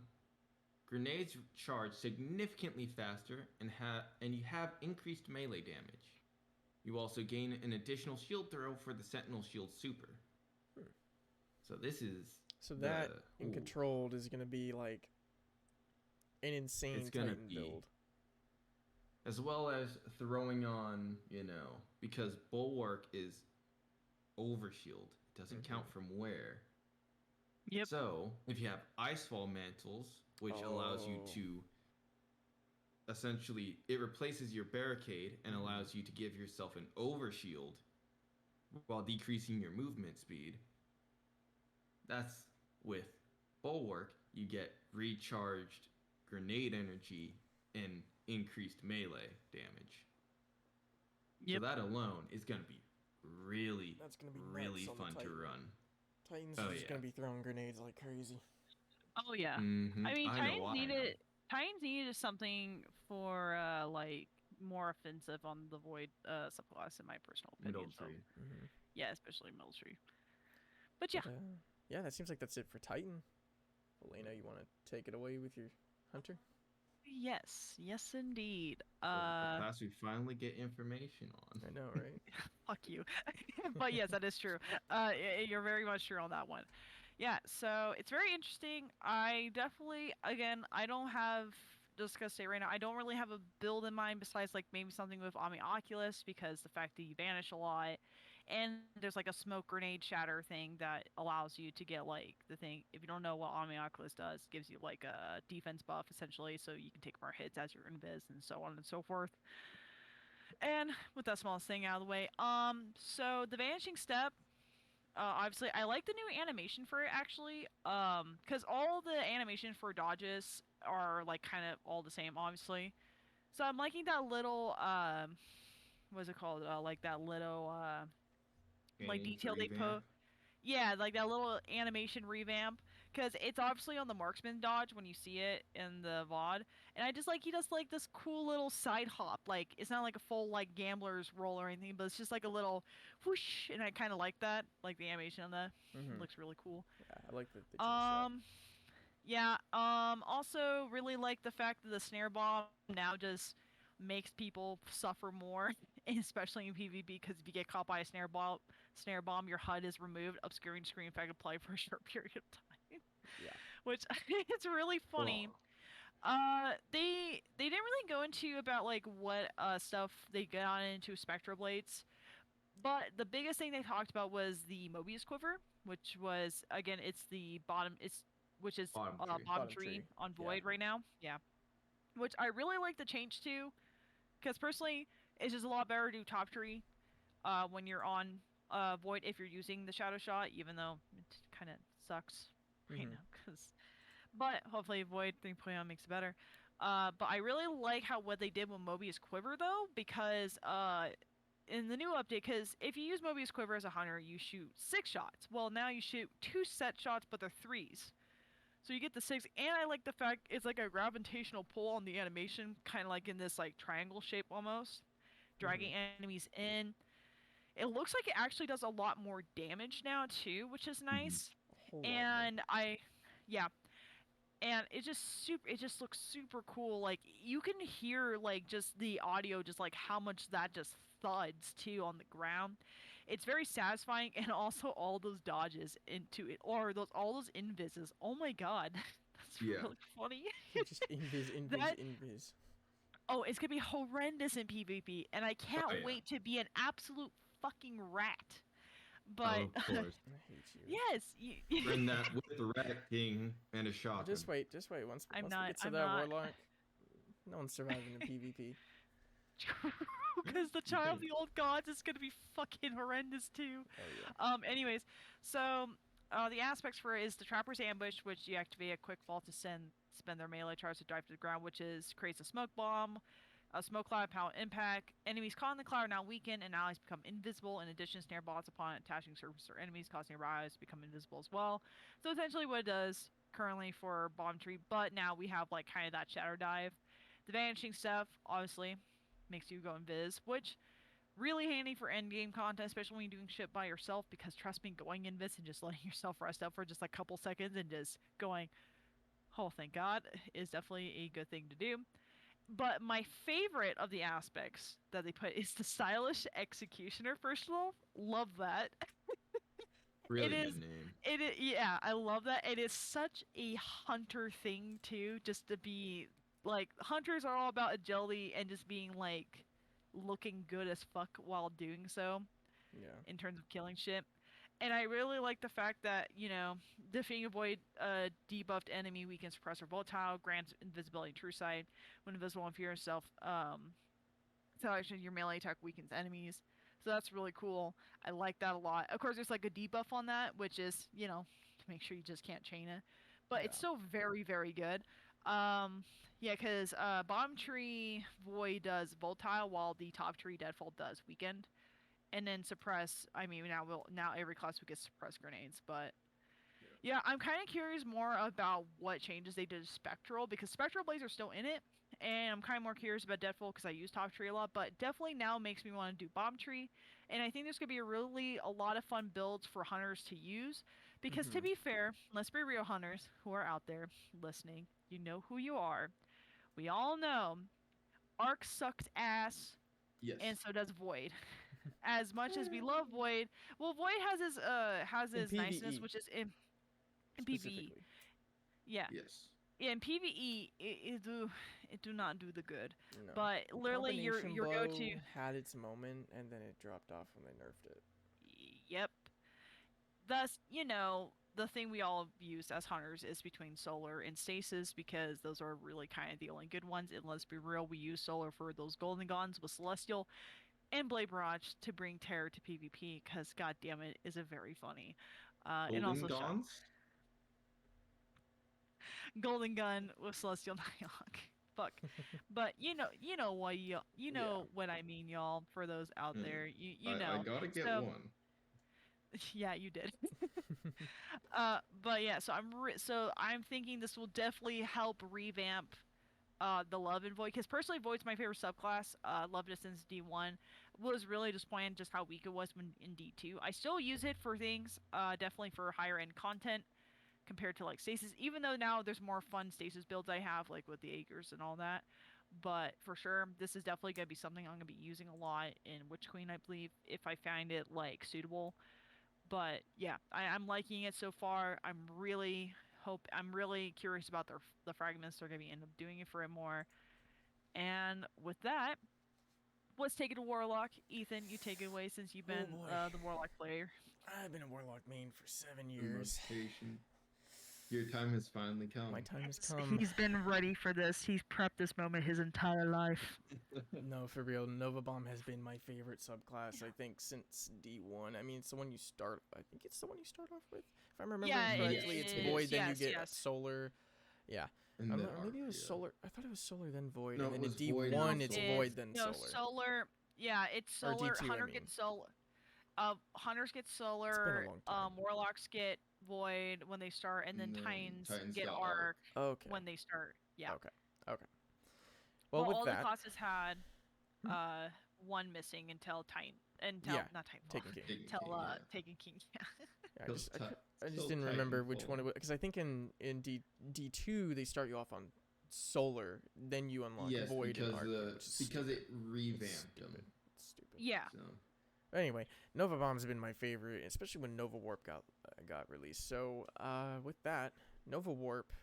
grenades charge significantly faster and you have increased melee damage. You also gain an additional shield throw for the Sentinel Shield Super. So this is... So that in Controlled is going to be like an insane Titan build. As well as throwing on, because Bulwark is overshield. It doesn't count from where. Yep. So if you have Icefall Mantles, which allows you to essentially, it replaces your barricade and allows you to give yourself an overshield while decreasing your movement speed. That's with Bulwark, you get recharged grenade energy and increased melee damage. Yep. So that alone is going to be really, That's gonna be really fun to run. Titans are just going to be throwing grenades like crazy. Oh, yeah. Mm-hmm. I mean, Titans needed something for, more offensive on the Void subclass, in my personal opinion. Military. So, yeah, especially military. But, yeah. Yeah, that seems like that's it for Titan. Elena, you want to take it away with your Hunter? Yes, indeed. The class we finally get information on. I know, right? Fuck you. But yes, that is true. You're very much true on that one. Yeah, so it's very interesting. I definitely, again, I don't have, just gonna say right now, I don't really have a build in mind besides like maybe something with Omni Oculus, because the fact that you vanish a lot, and there's like a smoke grenade shatter thing that allows you to get like the thing, if you don't know what Omni Oculus does, gives you like a defense buff essentially, so you can take more hits as you're invis and so on and so forth. And with that smallest thing out of the way, so the vanishing step, obviously I like the new animation for it actually, because all the animation for dodges are like kind of all the same obviously. So I'm liking that little what is it called, like that little like detail they put. Yeah, like that little animation revamp, because it's obviously on the marksman dodge when you see it in the VOD, and I just like, he does like this cool little side hop, like it's not like a full like gambler's roll or anything, but it's just like a little whoosh, and I kind of like that, like the animation on that. It looks really cool. Yeah, I like the yeah, also really like the fact that the snare bomb now just makes people suffer more, especially in PvP, because if you get caught by a snare bomb, your HUD is removed, obscuring screen effect play for a short period of time. Yeah. Which it's really funny. They didn't really go into about like what stuff they got into Spectra Blades, but the biggest thing they talked about was the Mobius Quiver, which was, again, it's the bottom, which is bottom tree on Void right now. Yeah. Which I really like the change to, because personally, it's just a lot better to do top tree when you're on Void if you're using the Shadow Shot, even though it kind of sucks right now. But hopefully Void 3.0 makes it better. But I really like what they did with Mobius Quiver, though, because in the new update, because if you use Mobius Quiver as a hunter, you shoot 6 shots. Well, now you shoot 2 set shots, but they're 3s. So you get the 6, and I like the fact it's like a gravitational pull on the animation, kind of like in this like triangle shape almost, dragging enemies in. It looks like it actually does a lot more damage now too, which is nice. And and it just looks super cool. Like you can hear like just the audio, just like how much that just thuds too on the ground. it's very satisfying, and also all those dodges into it, or all those invises. Oh my god, that's really funny. Just invis. That Invis. Oh, it's gonna be horrendous in PvP, and I can't wait to be an absolute fucking rat. But of course. I hate you. yes, Bring that with the Rat King and a shotgun. Just wait. Once we get to that warlock, no one's surviving the PvP. Because the Child of the Old Gods is gonna be fucking horrendous too. Oh, yeah. Anyways, so the aspects for it is the Trapper's Ambush, which you activate a quick fall to spend their melee charge to dive to the ground, which creates a smoke bomb, a smoke cloud, power impact. Enemies caught in the cloud are now weakened, and allies become invisible. In addition, snare bots upon attaching surface or enemies, causing allies to become invisible as well. So essentially, what it does currently for Bomb Tree, but now we have like kind of that shadow dive. The vanishing stuff obviously makes you go invis, which really handy for end game content, especially when you're doing shit by yourself. Because trust me, going invis and just letting yourself rest up for just a couple seconds and just going, oh, thank God, is definitely a good thing to do. But my favorite of the aspects that they put is the stylish executioner. First of all, love that. Really good name. Yeah, I love that. It is such a hunter thing too, just to be like, hunters are all about agility and just being like looking good as fuck while doing so. Yeah. In terms of killing shit. And I really like the fact that, defeating a void debuffed enemy weakens suppressor volatile, grants invisibility and true sight. When invisible and fear yourself, so actually your melee attack weakens enemies. So that's really cool. I like that a lot. Of course, there's like a debuff on that, which is, to make sure you just can't chain it. But it's still very, very good. Because bottom tree void does volatile, while the top tree deadfall does weakened. And then suppress. I mean, now every class will get suppress grenades, but yeah, I'm kind of curious more about what changes they did to Spectral, because Spectral Blades are still in it, and I'm kind of more curious about Deadfall because I use Top Tree a lot, but definitely now makes me want to do Bomb Tree, and I think there's gonna be a lot of fun builds for hunters to use, because to be fair, let's be real, hunters who are out there listening, you know who you are. We all know Arc sucks ass, and so does Void. As much as we love Void, well, Void has his niceness, which is in PvE. Yeah. Yes. Yeah, in PvE, it do not do the good. No. But literally, your go-to had its moment, and then it dropped off when they nerfed it. Yep. Thus, the thing we all use as hunters is between Solar and Stasis, because those are really kind of the only good ones. And let's be real, we use Solar for those Golden Guns with Celestial and Blade Barrage to bring terror to PvP, because god damn it, is it very funny. And also Guns? Golden Gun with Celestial Nighthawk. Fuck. But you know what what I mean, y'all, for those out there. You know. I gotta get one. Yeah, you did. But yeah, so I'm thinking this will definitely help revamp the Love and Void, because personally Void's my favorite subclass. Loved it since D1. Was really disappointed just how weak it was when in D2. I still use it for things, definitely for higher end content compared to like Stasis, even though now there's more fun Stasis builds I have, like with the Aegers and all that. But for sure, this is definitely going to be something I'm going to be using a lot in Witch Queen, I believe, if I find it like suitable. But yeah, I'm liking it so far. I'm really curious about the fragments. They're going to be end up doing it for it more. And with that, let's take it to Warlock. Ethan, you take it away since you've been the Warlock player. I've been a Warlock main for 7 years. Your time has finally come. My time has come. He's been ready for this. He's prepped this moment his entire life. No, for real. Nova Bomb has been my favorite subclass, I think, since D1. I mean, it's the one you start... I think it's the one you start off with. If I remember correctly, it's Void, then you get Solar. Yeah. Maybe it was Solar. I thought it was Solar, then Void. No, and then in Void D1, it's Void, then Solar. Solar. Yeah, it's Solar. D2, Hunter gets Solar. Hunters get Solar. Warlocks get Void when they start, and then Titans get Arc when they start. Yeah. Okay. Well, with all that, the classes had one missing until not Titanfall. Taken King. Yeah. I just didn't remember which one it was, because I think in D2 they start you off on Solar, then you unlock Void and Arc. Because it revamped them. It's stupid. Yeah. So. Anyway, Nova Bomb's been my favorite, especially when Nova Warp got released. So with that, Nova Warp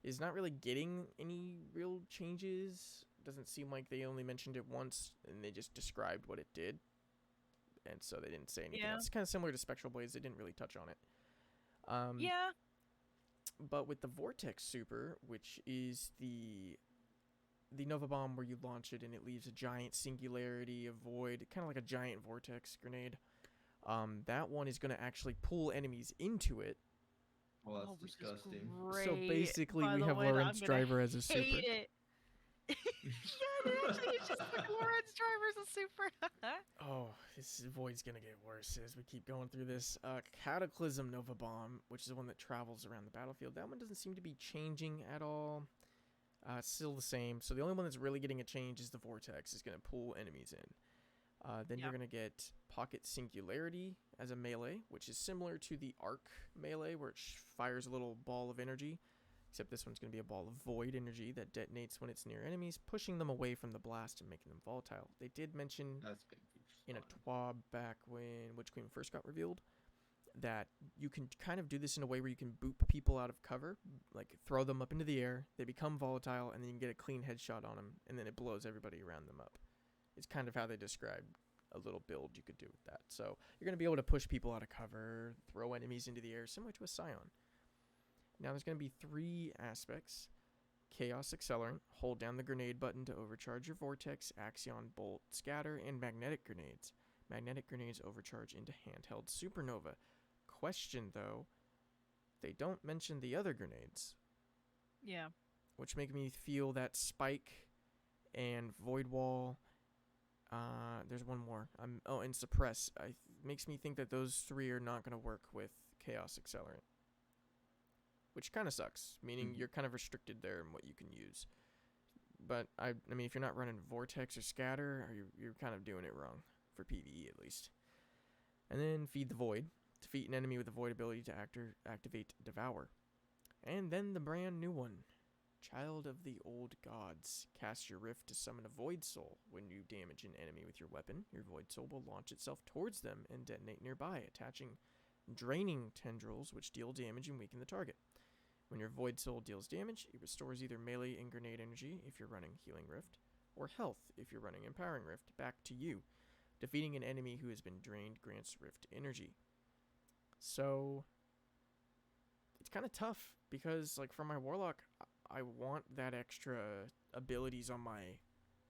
is not really getting any real changes. Doesn't seem like they only mentioned it once and they just described what it did. And so they didn't say anything else. It's kind of similar to Spectral Blades. They didn't really touch on it. But with the Vortex Super, which is the Nova Bomb where you launch it and it leaves a giant singularity, a void, kind of like a giant vortex grenade. That one is going to actually pull enemies into it. Well, that's disgusting. So basically, we have Lawrence Driver as a super. Hate it. Yeah, it's just like Lawrence Driver as a super. Oh, this void's gonna get worse as we keep going through this. Cataclysm Nova Bomb, which is the one that travels around the battlefield. That one doesn't seem to be changing at all. It's still the same. So the only one that's really getting a change is the Vortex. Is gonna pull enemies in. Then you're gonna get Pocket Singularity as a melee, which is similar to the Arc melee, where it fires a little ball of energy. Except this one's going to be a ball of void energy that detonates when it's near enemies, pushing them away from the blast and making them volatile. They did mention in a TWAB back when Witch Queen first got revealed that you can kind of do this in a way where you can boop people out of cover, like throw them up into the air, they become volatile, and then you can get a clean headshot on them, and then it blows everybody around them up. It's kind of how they described a little build you could do with that. So you're going to be able to push people out of cover, throw enemies into the air, similar to a Scion. Now there's going to be 3 aspects. Chaos Accelerant, hold down the grenade button to overcharge your Vortex, Axion, Bolt, Scatter, and Magnetic Grenades. Magnetic Grenades overcharge into handheld Supernova. Question though, they don't mention the other grenades. Yeah. Which make me feel that Spike and Void Wall, there's one more. And Suppress. Makes me think that those 3 are not going to work with Chaos Accelerant. Which kind of sucks, meaning you're kind of restricted there in what you can use. But, I mean, if you're not running Vortex or Scatter, you're kind of doing it wrong, for PvE at least. And then Feed the Void. Defeat an enemy with the Void ability to activate Devour. And then the brand new one. Child of the Old Gods. Cast your Rift to summon a Void Soul. When you damage an enemy with your weapon, your Void Soul will launch itself towards them and detonate nearby, attaching draining tendrils which deal damage and weaken the target. When your Void Soul deals damage, it restores either melee and grenade energy if you're running Healing Rift, or health if you're running Empowering Rift, back to you. Defeating an enemy who has been drained grants Rift energy. So, it's kind of tough, because like for my Warlock, I want that extra abilities on my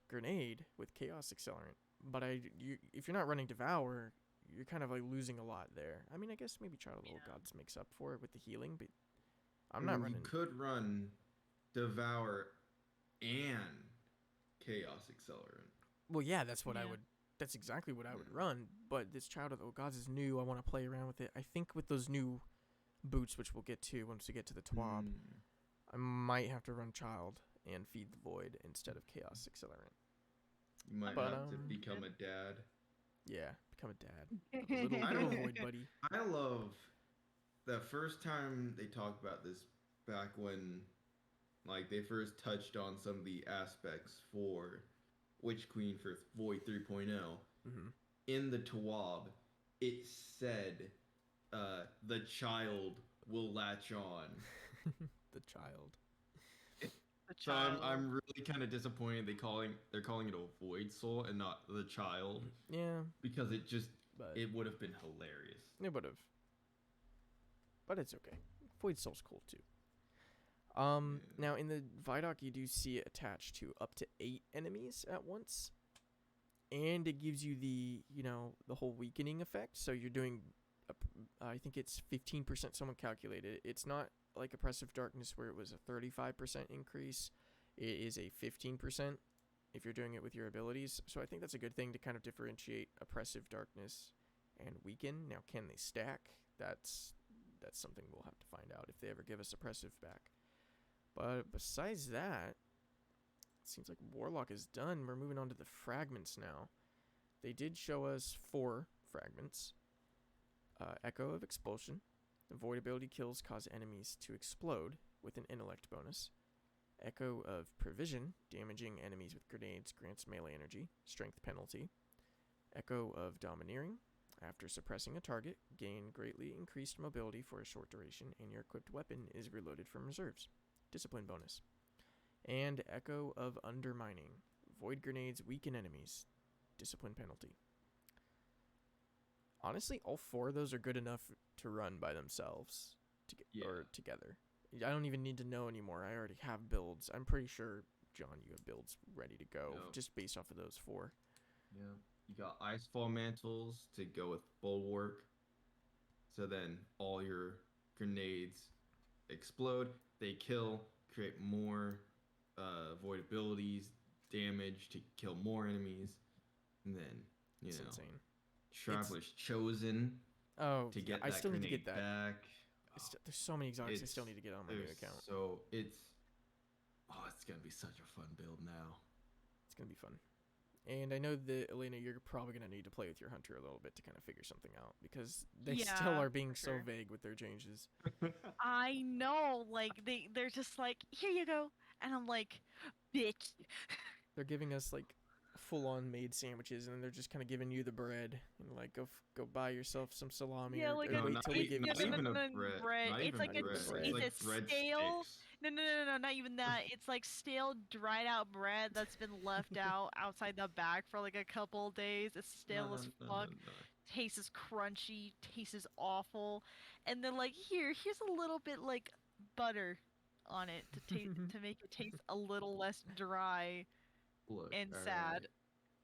grenade with Chaos Accelerant. But if you're not running Devour, you're kind of like losing a lot there. I mean, I guess maybe Child of the Old Gods makes up for it with the healing, but I'm not running. You could run Devour and Chaos Accelerant. Well, yeah, that's what I would. That's exactly what I would run. But this Child of the Old Gods is new. I want to play around with it. I think with those new boots, which we'll get to once we get to the TWAB, I might have to run Child and Feed the Void instead of Chaos Accelerant. You might have to become a dad. Yeah, become a dad. A little Void buddy. I love the first time they talked about this back when, like, they first touched on some of the aspects for Witch Queen for Void 3.0. In the TWAB, it said, the child will latch on. The child. So I'm really kind of disappointed they're calling it a Void Soul and not the child. Yeah. Because it would have been hilarious. It would have. But it's okay. Void Soul's cool too. Now in the Vidoc you do see it attached to up to 8 enemies at once. And it gives you the whole weakening effect. So you're doing, I think it's 15% someone calculated. It's not like Oppressive Darkness where it was a 35% increase. It is a 15% if you're doing it with your abilities. So I think that's a good thing to kind of differentiate Oppressive Darkness and Weaken. Now, can they stack? That's something we'll have to find out if they ever give us Oppressive back. But besides that, it seems like Warlock is done. We're moving on to the fragments now. They did show us 4 fragments. Echo of Expulsion. The Void ability kills cause enemies to explode with an intellect bonus. Echo of Provision. Damaging enemies with grenades grants melee energy. Strength penalty. Echo of Domineering. After suppressing a target, gain greatly increased mobility for a short duration, and your equipped weapon is reloaded from reserves. Discipline bonus. And Echo of Undermining. Void grenades weaken enemies. Discipline penalty. Honestly, all 4 of those are good enough to run by themselves or together. I don't even need to know anymore. I already have builds. I'm pretty sure, John, you have builds ready to go just based off of those 4. Yeah. You got Icefall Mantles to go with Bulwark. So then all your grenades explode. They kill, create more void abilities, damage to kill more enemies. And then, It's insane. Traveler's Chosen to get I that still need to grenade get that. back. There's so many exotics I still need to get on my new account. So it's going to be such a fun build now. It's going to be fun. And I know that, Elena, you're probably going to need to play with your hunter a little bit to kind of figure something out, because they still are being so vague with their changes. I know, like, they're just like, here you go. And I'm like, bitch. They're giving us, like, full-on made sandwiches, and then they're just kind of giving you the bread. And, like, go buy yourself some salami. Yeah, or like wait till we give you some. bread. It's like a stale... No, not even that. It's like stale, dried out bread that's been left outside the bag for like a couple days. It's stale as fuck. Tastes crunchy, tastes awful. And then like here's a little bit like butter on it to make it taste a little less dry and sad.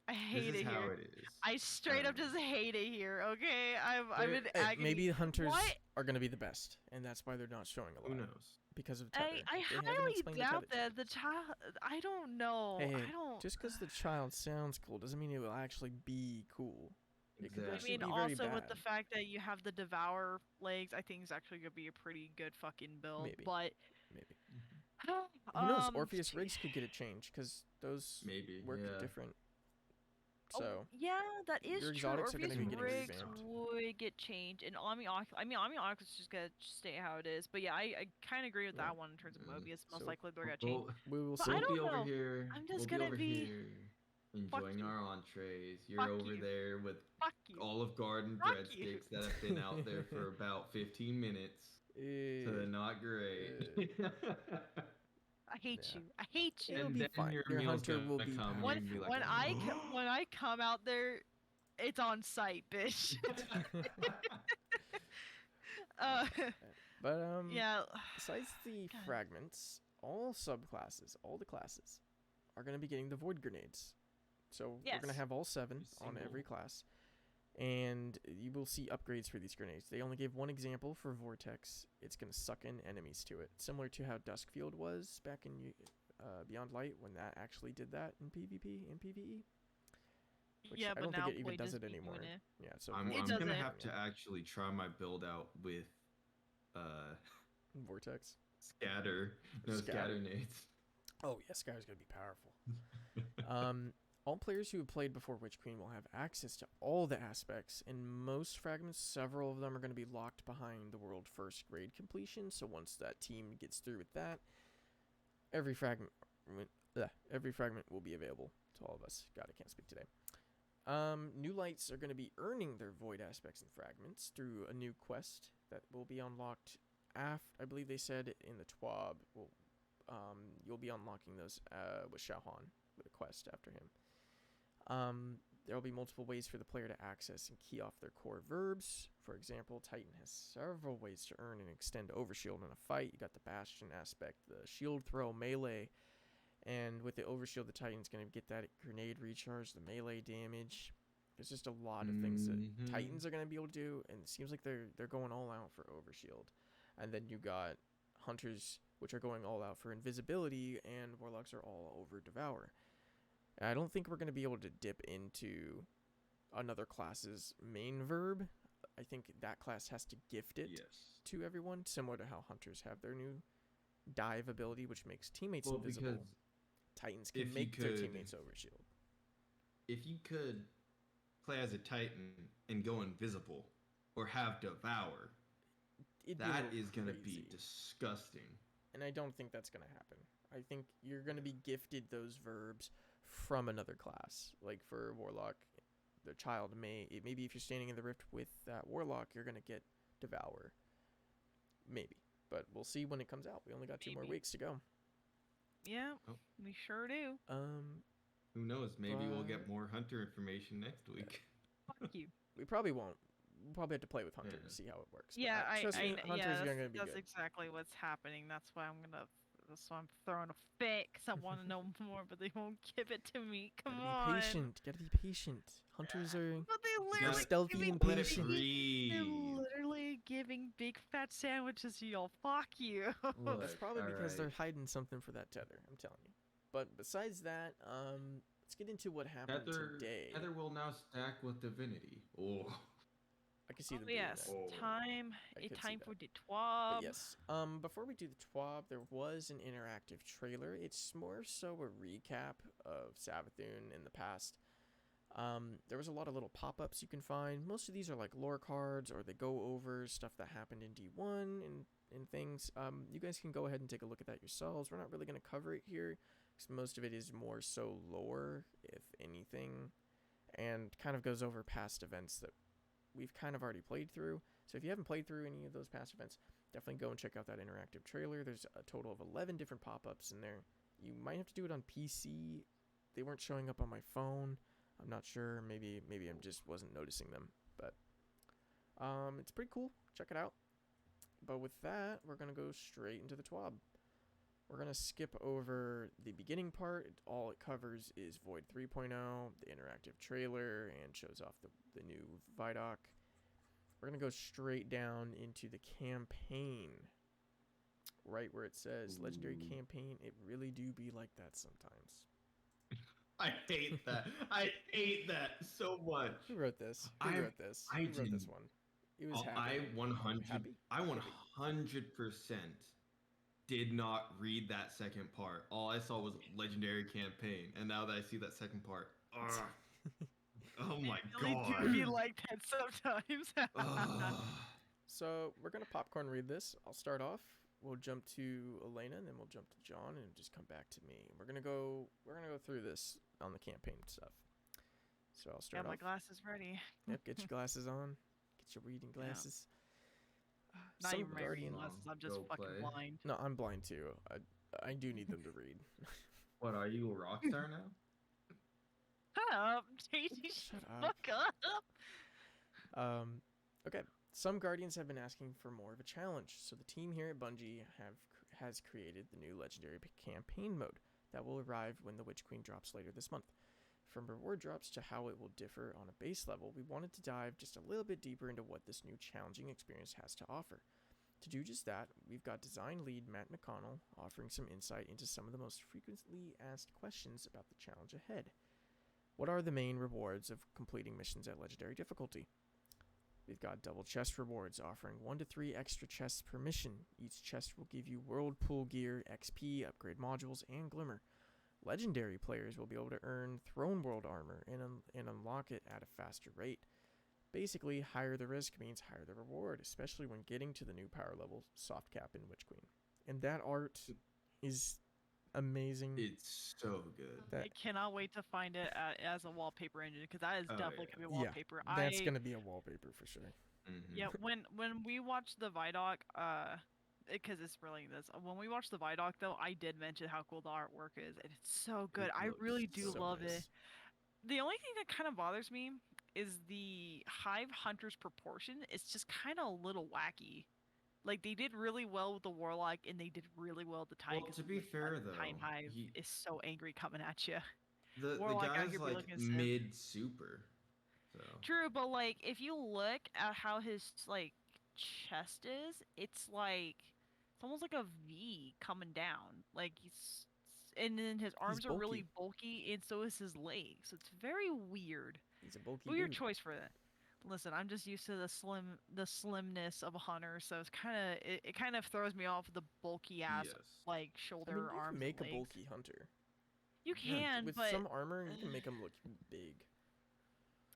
I hate it here. It is. I straight up just hate it here. Okay, I'm in agony. Maybe hunters are gonna be the best, and that's why they're not showing a lot. Who knows? Because of tether. I highly doubt that the child. I don't know. Hey, I don't. Just because the child sounds cool doesn't mean it will actually be cool. Exactly. I mean, also with the fact that you have the Devour legs, I think it's actually gonna be a pretty good fucking build. Maybe. But who knows? Orpheus rigs could get a change because those work different. So yeah, that is your true. exotics are Orpheus gonna be getting rigs revamped. would get changed, and Omni Oculus is just gonna stay how it is. But yeah, I kind of agree with that one in terms of Mobius. Most likely they're gonna change. We will see. I don't know. Over here. I'm just we'll gonna be enjoying our entrees. You're over there with Olive Garden breadsticks that have been out there for about 15 minutes. So they're not great. I hate you. I hate you. It'll be fine. Your hunter will be when I come out there, it's on site, bitch. Yeah. Besides the fragments, all subclasses, all the classes, are going to be getting the void grenades. So we're going to have all 7 on every class. And you will see upgrades for these grenades. They only gave one example for Vortex. It's going to suck in enemies to it. Similar to how Duskfield was back in Beyond Light when that actually did that in PvP and PvE. Which I don't think it even does it anymore. Yeah, so I'm going to have to actually try my build out with Vortex. Scatter. No, scatter nades. Oh, yeah, Scatter's going to be powerful. All players who have played before Witch Queen will have access to all the aspects. In most fragments, several of them are going to be locked behind the world first grade completion. So once that team gets through with that, every fragment will be available to all of us. God, I can't speak today. New lights are going to be earning their void aspects and fragments through a new quest that will be unlocked I believe they said in the TWAB. You'll be unlocking those with Xiaohan with a quest after him. There will be multiple ways for the player to access and key off their core verbs. For example, Titan has several ways to earn and extend overshield in a fight. You got the Bastion aspect, the shield throw, melee, and with the overshield, the Titan's going to get that grenade recharge, the melee damage. There's just a lot of things that Titans are going to be able to do, and it seems like they're going all out for overshield. And then you got Hunters, which are going all out for invisibility, and Warlocks are all over Devour. I don't think we're going to be able to dip into another class's main verb. I think that class has to gift it to everyone, similar to how Hunters have their new dive ability, which makes teammates invisible. Titans can make their teammates overshield. If you could play as a Titan and go invisible, or have Devour, that is going to be disgusting. And I don't think that's going to happen. I think you're going to be gifted those verbs from another class. Like for Warlock, the child maybe if you're standing in the rift with that warlock, you're gonna get Devour. Maybe, but we'll see when it comes out. We only got 2 more weeks to go. Yeah, we sure do. Who knows? Maybe we'll get more Hunter information next week. Fuck you. We probably won't. We'll probably have to play with Hunter to see how it works. Yeah, trust me, Hunter's gonna be that's good. exactly what's happening. That's why I'm throwing a fit, because I want to know more, but they won't give it to me. Come on. Be patient. Gotta be patient. Hunters are But they literally stealthy and patient. They're literally giving big fat sandwiches to y'all. Fuck you. That's probably because they're hiding something for that tether. I'm telling you. But besides that, let's get into what happened today. Tether will now stack with Divinity. Oh. I can see them doing yes, that. time for the But TWAB. yes. Before we do the TWAB, there was an interactive trailer. It's more so a recap of Savathûn in the past. There was a lot of little pop-ups you can find. Most of these are like lore cards, or they go over stuff that happened in D1 and things. You guys can go ahead and take a look at that yourselves. We're not really going to cover it here, because most of it is more so lore, if anything, and kind of goes over past events that we've kind of already played through. So if you haven't played through any of those past events, definitely go and check out that interactive trailer. There's a total of 11 different pop-ups in there. You might have to do it on PC. They weren't showing up on my phone. I'm not sure. Maybe I just wasn't noticing them. But it's pretty cool. Check it out. But with that, we're going to go straight into the TWAB. We're going to skip over the beginning part. All it covers is Void 3.0, the interactive trailer, and shows off the new Vidoc. We're going to go straight down into the campaign. Right where it says Legendary Campaign. It really do be like that sometimes. I hate that. I hate that so much. Who wrote this? Who wrote this one? It was happy. I 100% did not read that second part. All I saw was Legendary Campaign, and now that I see that second part, oh my god. It really do be like that sometimes. So we're gonna popcorn read this. I'll start off. We'll jump to Elena, and then we'll jump to John, and just come back to me. We're gonna go through this on the campaign stuff. So I'll start off. Got my glasses ready. Yep, get your glasses on. Get your reading glasses. Not even my reading glasses. I'm just fucking blind. No, I'm blind too. I do need them to read. What, are you a rock star now? Shut up, JD. Shut up. Fuck up. Okay. Some Guardians have been asking for more of a challenge, so the team here at Bungie has created the new Legendary Campaign mode that will arrive when the Witch Queen drops later this month. From reward drops to how it will differ on a base level, we wanted to dive just a little bit deeper into what this new challenging experience has to offer. To do just that, we've got design lead Matt McConnell offering some insight into some of the most frequently asked questions about the challenge ahead. What are the main rewards of completing missions at Legendary difficulty? We've got double chest rewards offering 1 to 3 extra chests per mission. Each chest will give you Whirlpool gear, XP, upgrade modules, and Glimmer. Legendary players will be able to earn Throne World armor and unlock it at a faster rate. Basically, higher the risk means higher the reward, especially when getting to the new power level soft cap in Witch Queen. And that art is amazing. It's so good. I cannot wait to find it as a wallpaper engine, because that is definitely going to be a wallpaper. Yeah, that's going to be a wallpaper for sure. Mm-hmm. Yeah, when we watched the Vidoc, because it's really this. When we watched the Vidoc, though, I did mention how cool the artwork is, and it's so good. I really do love it. The only thing that kind of bothers me is the Hive Hunter's proportion. It's just kind of a little wacky. Like, they did really well with the Warlock, and they did really well with the Titan. Well, to be fair, though, Time Hive is so angry coming at you. The guy's like mid-super. So. True, but like, if you look at how his like chest is, it's almost like a V coming down. Like and then his arms are really bulky, and so is his legs. So it's very weird. He's a bulky weird dude. Choice for that. Listen, I'm just used to the slimness of a hunter, so it's it kind of throws me off the bulky ass like shoulder, arms. You can make legs. a bulky hunter. You can, with but some armor, you can make him look big.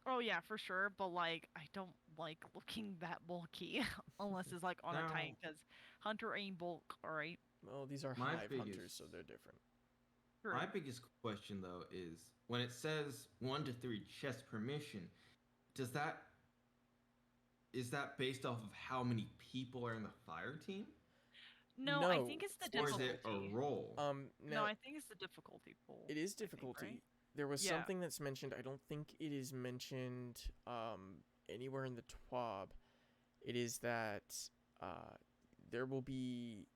Oh yeah, for sure. But like, I don't like looking that bulky unless it's like on a Titan, because hunter ain't bulk. All right. Well, these are Hive hunters, so they're different. True. My biggest question though is when it says 1 to 3 chests per mission, does that is that based off of how many people are in the fire team, No, I No, think it's the or is it a difficulty. roll? No, now I think it's the difficulty pool. it is I think, difficulty. right? There was Yeah. something that's mentioned. I don't think it is mentioned anywhere in the TWAB. It is that uh, there will be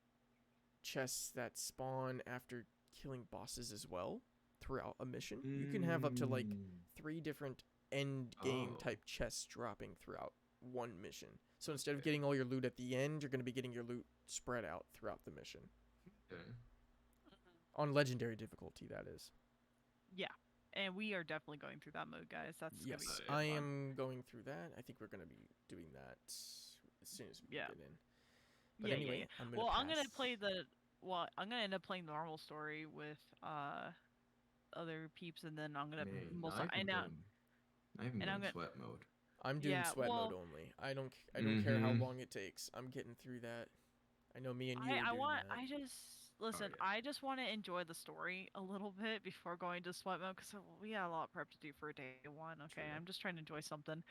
chests that spawn after killing bosses as well throughout a mission. You can have up to like 3 different end game Oh. type chests dropping throughout one mission. So instead of getting all your loot at the end, you're going to be getting your loot spread out throughout the mission. Okay. On legendary difficulty, that is. Yeah, and we are definitely going through that mode, guys. That's Yes, gonna be yeah. I fun. am going through that. I think we're going to be doing that as soon as we Yeah. get in. But Yeah, anyway, yeah. I'm going to Well, pass. I'm gonna play the. Well, I'm gonna end up playing the normal story with other peeps, and then I'm gonna Man, most. I've been And now, going, I've been and I'm going gonna. sweat mode. I'm doing Yeah, sweat mode well- only. I don't care how Mhm. long it takes. I'm getting through that. I know me and you are I doing want. that. I just listen. yeah. I just want to enjoy the story a little bit before going to sweat mode because we got a lot of prep to do for day one. Okay, True. I'm just trying to enjoy something.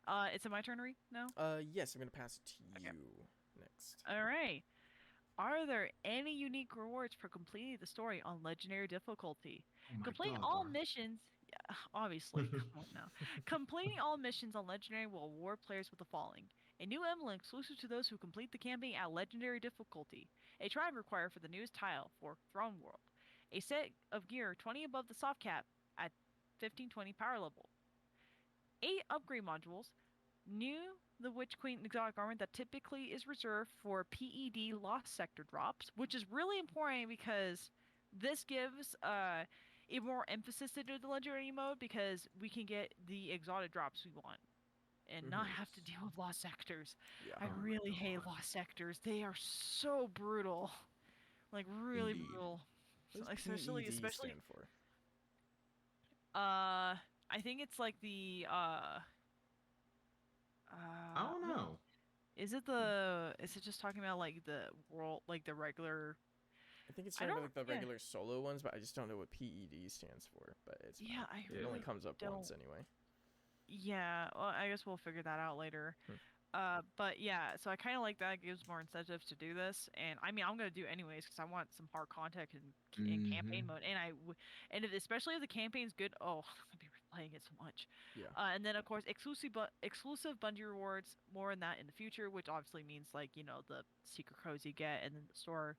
It's my turn to read now. Yes, I'm going to pass it to Okay. you next. All right. Are there any unique rewards for completing the story on legendary difficulty? Oh my Complete God, all Bar. missions. Yeah, obviously. Come on now. Completing all missions on legendary will award players with the following: a new emblem exclusive to those who complete the campaign at legendary difficulty, a tribe required for the newest tile for Throne World, a set of gear 20 above the soft cap at 1520 power level, 8 upgrade modules, new the Witch Queen exotic armor that typically is reserved for PED Lost Sector drops, which is really important because this gives even more emphasis to the legendary mode because we can get the exotic drops we want and not Mhm. have to deal with lost sectors. Yeah. I Oh my really hate God. lost sectors. They are so brutal. Like really Indeed. brutal. What Like, does especially PED stand for? I think it's like the I don't know. Is it just talking about like the world, like the regular? I think it's I talking about don't- like the yeah. regular solo ones, but I just don't know what PED stands for. But it's Yeah, fine. I It really only comes up don't. once anyway. Yeah, well, I guess we'll figure that out later. Hmm. But yeah, so I kind of like that. It gives more incentive to do this, and I mean, I'm gonna do it anyways because I want some hard content in campaign Mhm. mode, and especially if the campaign's good. Oh, I'm gonna be replaying it so much. Yeah. And then of course exclusive Bungie rewards. More on that in the future, which obviously means like the secret codes you get, and then the store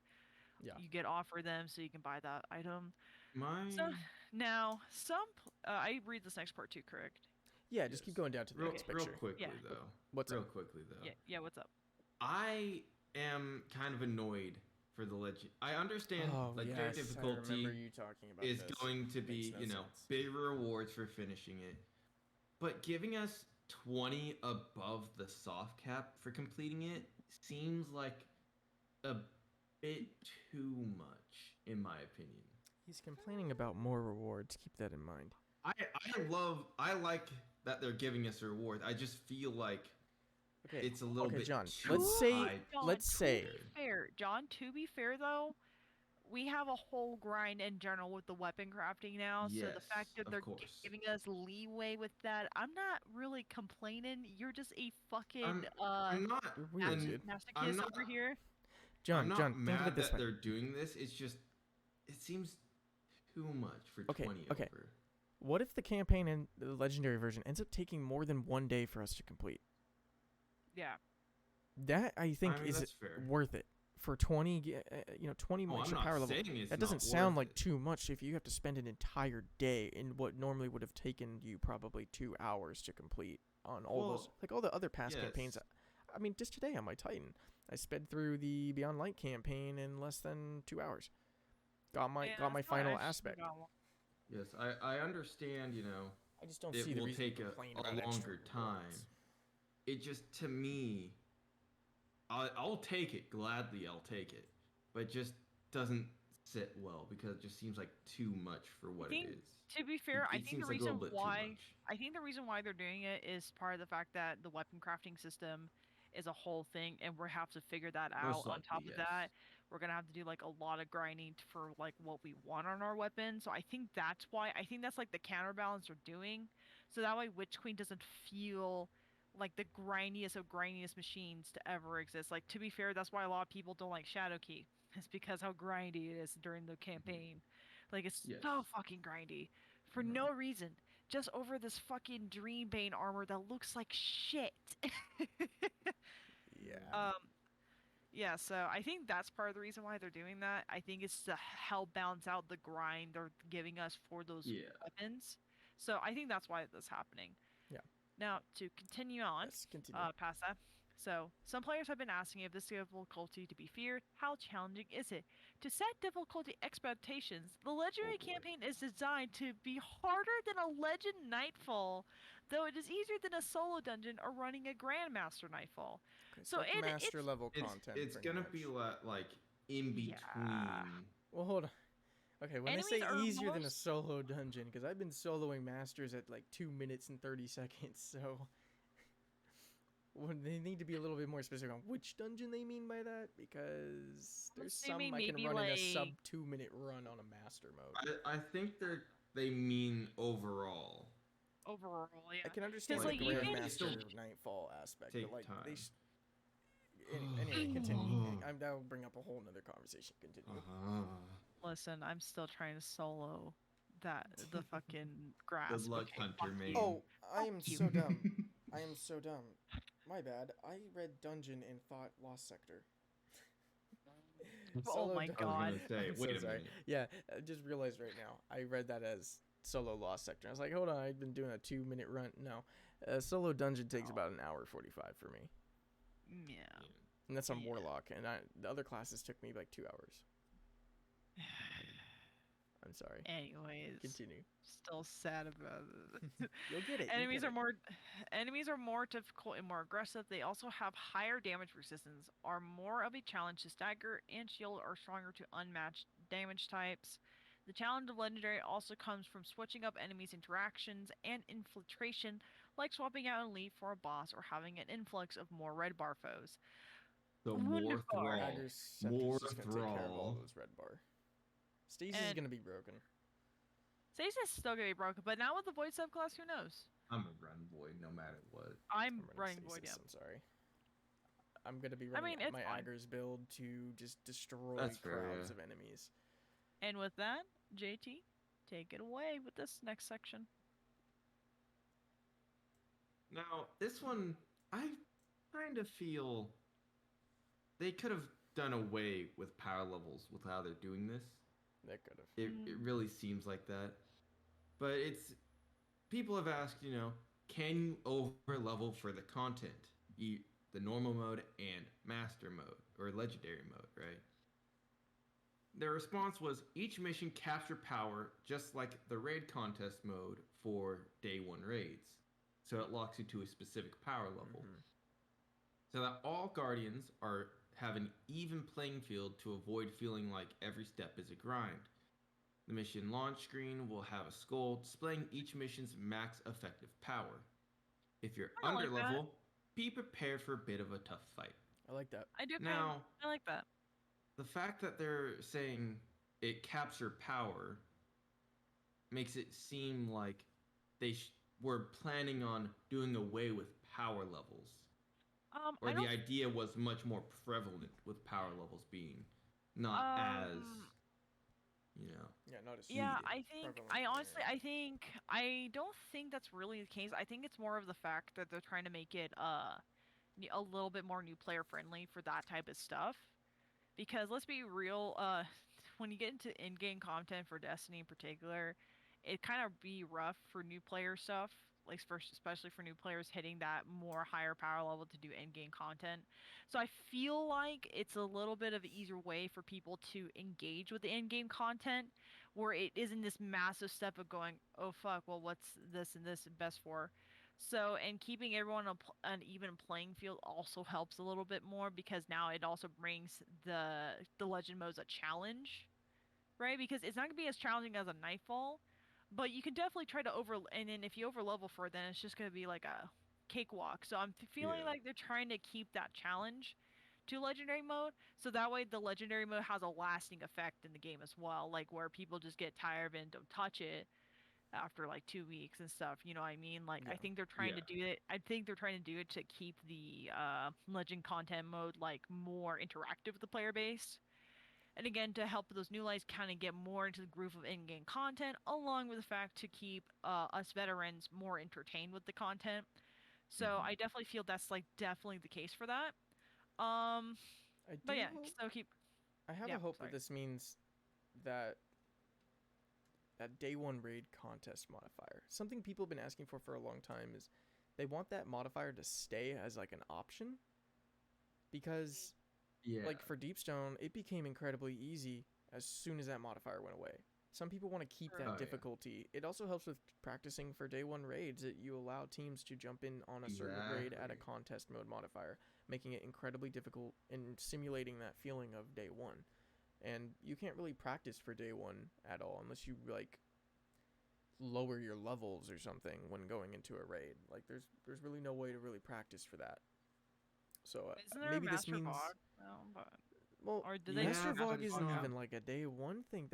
Yeah. you get offered them so you can buy that item. My So now I read this next part too, correct? Yeah. Just keep Yes. going down to the real, next real picture. quickly Yeah. though. What's real up? quickly though. Yeah. What's up? I am kind of annoyed for the legend. I understand Oh legendary yes, I difficulty remember you talking about is this. going to be, Makes no sense. bigger rewards for finishing it. But giving us 20 above the soft cap for completing it seems like a bit too much, in my opinion. He's complaining about more rewards. Keep that in mind. I like that they're giving us a reward. I just feel like Okay. it's a little Okay, bit John, too let's say- high. John, let's to say- be fair, John. To be fair, though, we have a whole grind in general with the weapon crafting now. So the fact Yes, that of they're course. giving us leeway with that, I'm not really complaining. You're just a fucking I'm not You're weird, and dude. masochist not- over here. John, I'm not John, think of mad it this that way. they're doing this. It's just it seems too much for Okay, 20 okay. over. What if the campaign and the legendary version ends up taking more than 1 day for us to complete? Yeah. That I think mean, is that's fair. worth it for 20. 20 Oh, I'm extra not power level. saying it's That doesn't not sound worth like it. too much if you have to spend an entire day in what normally would have taken you probably 2 hours to complete on all those, Well, like all the other past campaigns. yes. I mean, just today on my Titan, I sped through the Beyond Light campaign in less than 2 hours. Got my Yeah, got my that's why I final actually aspect. got one. Yes, I understand. I just don't It see the will reason take to a complain about extra longer time. rewards. It just to me, I'll take it gladly. I'll take it, but it just doesn't sit well because it just seems like too much for what think it is. To be fair, I It think seems the like a little reason bit too why much. I think the reason why they're doing it is part of the fact that the weapon crafting system is a whole thing, and we have to figure that out. Most On top likely, of yes. that, we're gonna have to do like a lot of grinding for like what we want on our weapon. So I think that's why I think that's like the counterbalance they're doing. So that way Witch Queen doesn't feel like the grindiest of grindiest machines to ever exist. Like to be fair, that's why a lot of people don't like Shadowkey. It's because how grindy it is during the campaign. Like it's Yes. so fucking grindy for no reason. Just over this fucking Dreambane armor that looks like shit. Yeah. Yeah, so I think that's part of the reason why they're doing that. I think it's to help balance out the grind they're giving us for those Yeah. weapons. So I think that's why that's happening. Yeah. Now, to continue on, Let's continue. past that. So, some players have been asking if this difficulty to be feared, how challenging is it? To set difficulty expectations, the Legendary Oh, boy. campaign is designed to be harder than a Legend Nightfall, though it is easier than a solo dungeon or running a Grandmaster Nightfall. Okay, So like master it's level content. It's pretty gonna much. be like in between. Yeah. Well, hold on. Okay, when Enemies I say are easier than a most- solo dungeon, because I've been soloing masters at like 2 minutes and 30 seconds, so well, they need to be a little bit more specific on which dungeon they mean by that, because there's some assuming I can maybe, run in a like- sub 2 minute run on a master mode. I think they mean overall. overall, yeah. I can understand like, the even- Grandmaster Nightfall aspect, Take but like they. time. Anyway, continue. That'll bring up a whole nother conversation. Continue. Listen, I'm still trying to solo the fucking grass. Good luck, okay, Hunter fuck Maiden. you. Oh, I am Fuck you. so dumb. I am so dumb. My bad. I read dungeon and thought lost sector. Oh Solo my dungeon. God. I was gonna say, I'm so wait a sorry. minute. Yeah, I just realized right now. I read that as solo lost sector. I was like, hold on, I've been doing a 2 minute run. No, solo dungeon takes No. about an hour 45 for me, Yeah. and that's on Yeah. warlock. And the other classes took me like 2 hours. I'm sorry. Anyways, Continue. still sad about it. You'll get it. you'll Enemies get are it. enemies are more difficult and more aggressive. They also have higher damage resistance, are more of a challenge to stagger, and shield are stronger to unmatched damage types. The challenge of legendary also comes from switching up enemies' interactions and infiltration, like swapping out an elite for a boss or having an influx of more red bar foes. So more Wonderful. thrall. Dagger's Scepter's More just gonna take care of all thrall. those red bar. Stasis is And- gonna be broken. Stasis is still gonna be broken, but now with the void subclass, who knows? I'm a run boy no matter what. I'm running running void, Stasis, yeah. I'm sorry. I'm gonna be I running mean, it's my fine. Aggers build to just destroy That's fair, crowds yeah. of enemies. And with that, JT, take it away with this next section. Now, this one, I kind of feel they could have done away with power levels with how they're doing this. They could have. It really seems like that. But it's people have asked, can you over level for the content? The normal mode and master mode or legendary mode, right? Their response was each mission capture power just like the raid contest mode for day 1 raids. So it locks you to a specific power level. Mhm. So that all guardians have an even playing field to avoid feeling like every step is a grind. The mission launch screen will have a skull displaying each mission's max effective power. If you're I under like that. level, be prepared for a bit of a tough fight. I like that. I do Now, I like that. the fact that they're saying it capture power makes it seem like they were planning on doing away with power levels. Or I the don't idea was much more prevalent with power levels being not as, Yeah, not as Yeah, needed. I think prevalent, I honestly yeah. I don't think that's really the case. I think it's more of the fact that they're trying to make it a little bit more new player friendly for that type of stuff. Because let's be real, when you get into in-game content for Destiny in particular, it kind of be rough for new player stuff, like especially for new players hitting that more higher power level to do in-game content. So I feel like it's a little bit of an easier way for people to engage with the in-game content, where it isn't this massive step of going, oh fuck, well what's this and this best for? So, and keeping everyone on an even playing field also helps a little bit more because now it also brings the legend modes a challenge, right? Because it's not gonna be as challenging as a Nightfall, but you can definitely try to and then if you over level for it, then it's just gonna be like a cakewalk. So I'm feeling Yeah. like they're trying to keep that challenge into legendary mode, so that way the legendary mode has a lasting effect in the game as well, like where people just get tired and don't touch it after like 2 weeks and stuff. You know what I mean? Like I Yeah. think they're trying to Yeah. do it. I think they're trying to do it to keep the legend content mode like more interactive with the player base. And again, to help those new lights kind of get more into the groove of in-game content, along with the fact to keep us veterans more entertained with the content. So Mhm. I definitely feel that's like definitely the case for that. Um, I but do yeah, hope. so keep. I have Yeah, a hope that sorry. this means that that day one raid contest modifier. Something people have been asking for a long time is they want that modifier to stay as like an option because Yeah. like for Deepstone, it became incredibly easy as soon as that modifier went away. Some people want to keep True. that Oh, yeah. difficulty. It also helps with practicing for day one raids that you allow teams to jump in on a certain raid at a Exactly. contest mode modifier, making it incredibly difficult and simulating that feeling of day one. And you can't really practice for day one at all unless you like lower your levels or something when going into a raid. Like there's really no way to really practice for that. So Isn't there a maybe this Master means Vog? No, but well, or did they Yeah, just Master do Master but Vog it's Vog isn't not. now? even like a day one thing.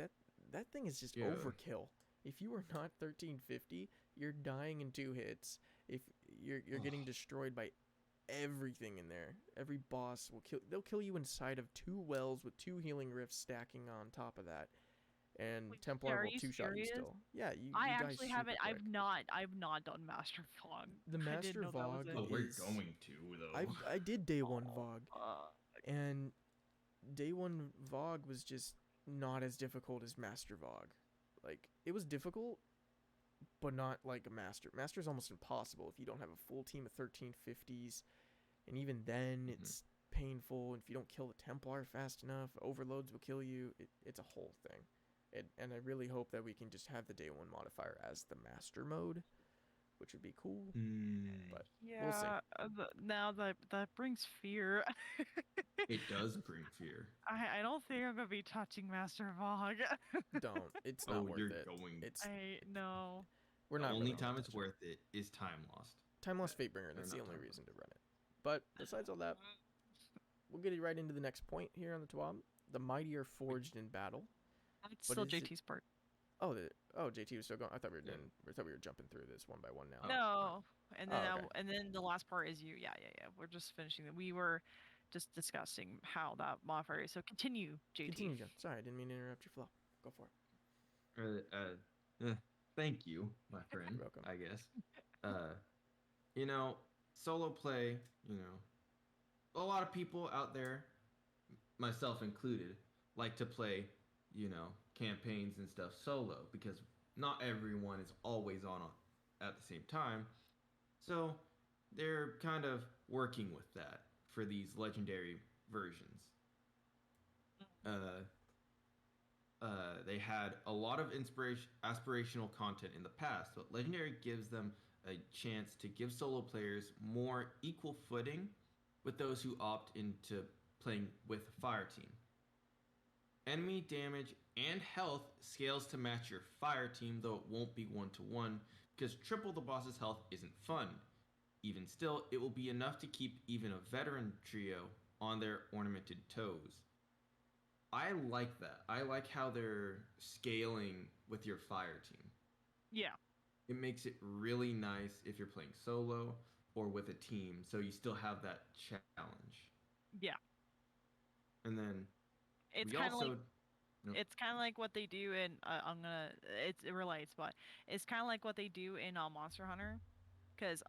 That thing is just Yeah. overkill. If you are not 1350, you're dying in 2 hits. If you're getting Ugh. destroyed by everything in there. Every boss will kill. They'll kill you inside of 2 wells with 2 healing rifts stacking on top of that. And Wait, Templar are will you two-shot you serious? still. Yeah, I you die actually super haven't. quick. I've not done Master Vog. The I didn't Master know that was Vog it. Oh, we're is going to though. I did day one Oh, Vog, fuck. and day one Vog was just not as difficult as Master Vog. Like it was difficult, but not like a Master. Master is almost impossible if you don't have a full team of 1350s, and even then Mhm. it's painful. If you don't kill the Templar fast enough, overloads will kill you. It's a whole thing. And I really hope that we can just have the day one modifier as the Master mode, which would be cool. But we'll see. Yeah, now that brings fear. It does bring fear. I don't think I'm gonna be touching Master Vog. Don't. It's Oh, not worth you're it. going. It's I know. we're The not only really gonna time it's touch it. worth it is time lost. Time Lost That- Fatebringer. or That's not the only Time reason Lost. to run it. But besides all that, we'll get right into the next point here on the TWAB. The mighty are forged in battle. That's But still is it- JT's part. Oh, JT was still going. I thought we were Yeah. doing. I thought we were jumping through this one by one now. Oh, No, and then Oh, okay. and then the last part is you. Yeah. We're just finishing it. We were just discussing how that modifier is. So continue, JT. Continue, John. Sorry, I didn't mean to interrupt your flow. Go for it. Thank you, my friend. You're welcome. I guess. You know, solo play. You know, a lot of people out there, myself included, like to play. You know, campaigns and stuff solo because not everyone is always on at the same time. So they're kind of working with that for these legendary versions. Uh, they had a lot of aspirational content in the past, but Legendary gives them a chance to give solo players more equal footing with those who opt into playing with a fire team. Enemy damage and health scales to match your fire team, though it won't be 1-to-1 because triple the boss's health isn't fun. Even still, it will be enough to keep even a veteran trio on their ornamented toes. I like that. I like how they're scaling with your fire team. Yeah. It makes it really nice if you're playing solo or with a team, so you still have that challenge. Yeah. And then It's we kind of also like no, it's kind of like what they do in I'm gonna it relates, but it's kind of like what they do in Monster Hunter, because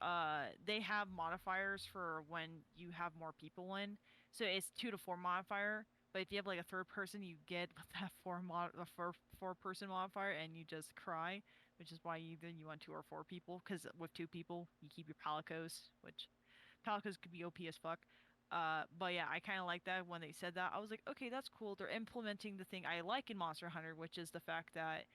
they have modifiers for when you have more people in. So it's 2 to 4 modifier. But if you have like a third person, you get with that four person modifier, and you just cry, which is why either you want 2 or 4 people. Because with 2 people, you keep your palicos, which palicos could be OP as fuck. But yeah, I kind of like that when they said that. I was like, okay, that's cool. They're implementing the thing I like in Monster Hunter, which is the fact that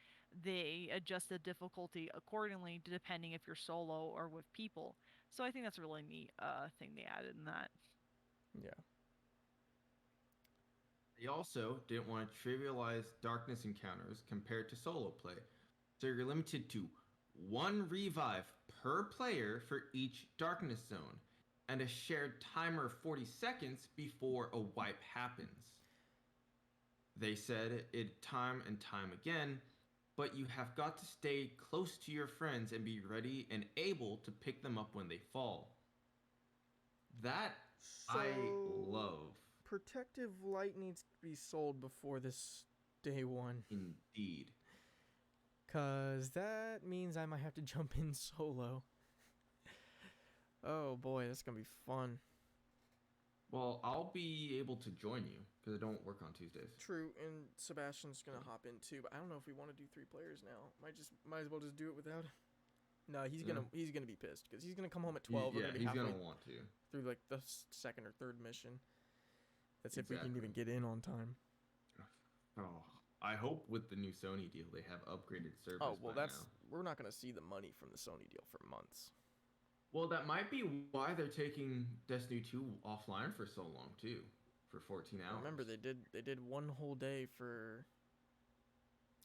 they adjust the difficulty accordingly depending if you're solo or with people. So I think that's a really neat thing they added in that. Yeah. they also didn't want to trivialize darkness encounters compared to solo play. So you're limited to 1 revive per player for each darkness zone. and a shared timer of 40 seconds before a wipe happens. They said it time and time again, but you have got to stay close to your friends and be ready and able to pick them up when they fall. That I love. Protective light needs to be sold before this day one. Indeed. Because that means I might have to jump in solo. Oh boy, that's going to be fun. Well, I'll be able to join you because I don't work on Tuesdays. True, and Sebastian's going to hop in too, but I don't know if we want to do 3 players now. Might as well just do it without him. No, he's gonna be pissed because he's gonna come home at 12. Yeah, he's gonna want to through like the second or third mission. That's if we can even get in on time. Oh, I hope with the new Sony deal they have upgraded service. Oh well, now. We're not gonna see the money from the Sony deal for months. Well, that might be why they're taking Destiny 2 offline for so long too, for 14 hours. Remember they did one whole day for.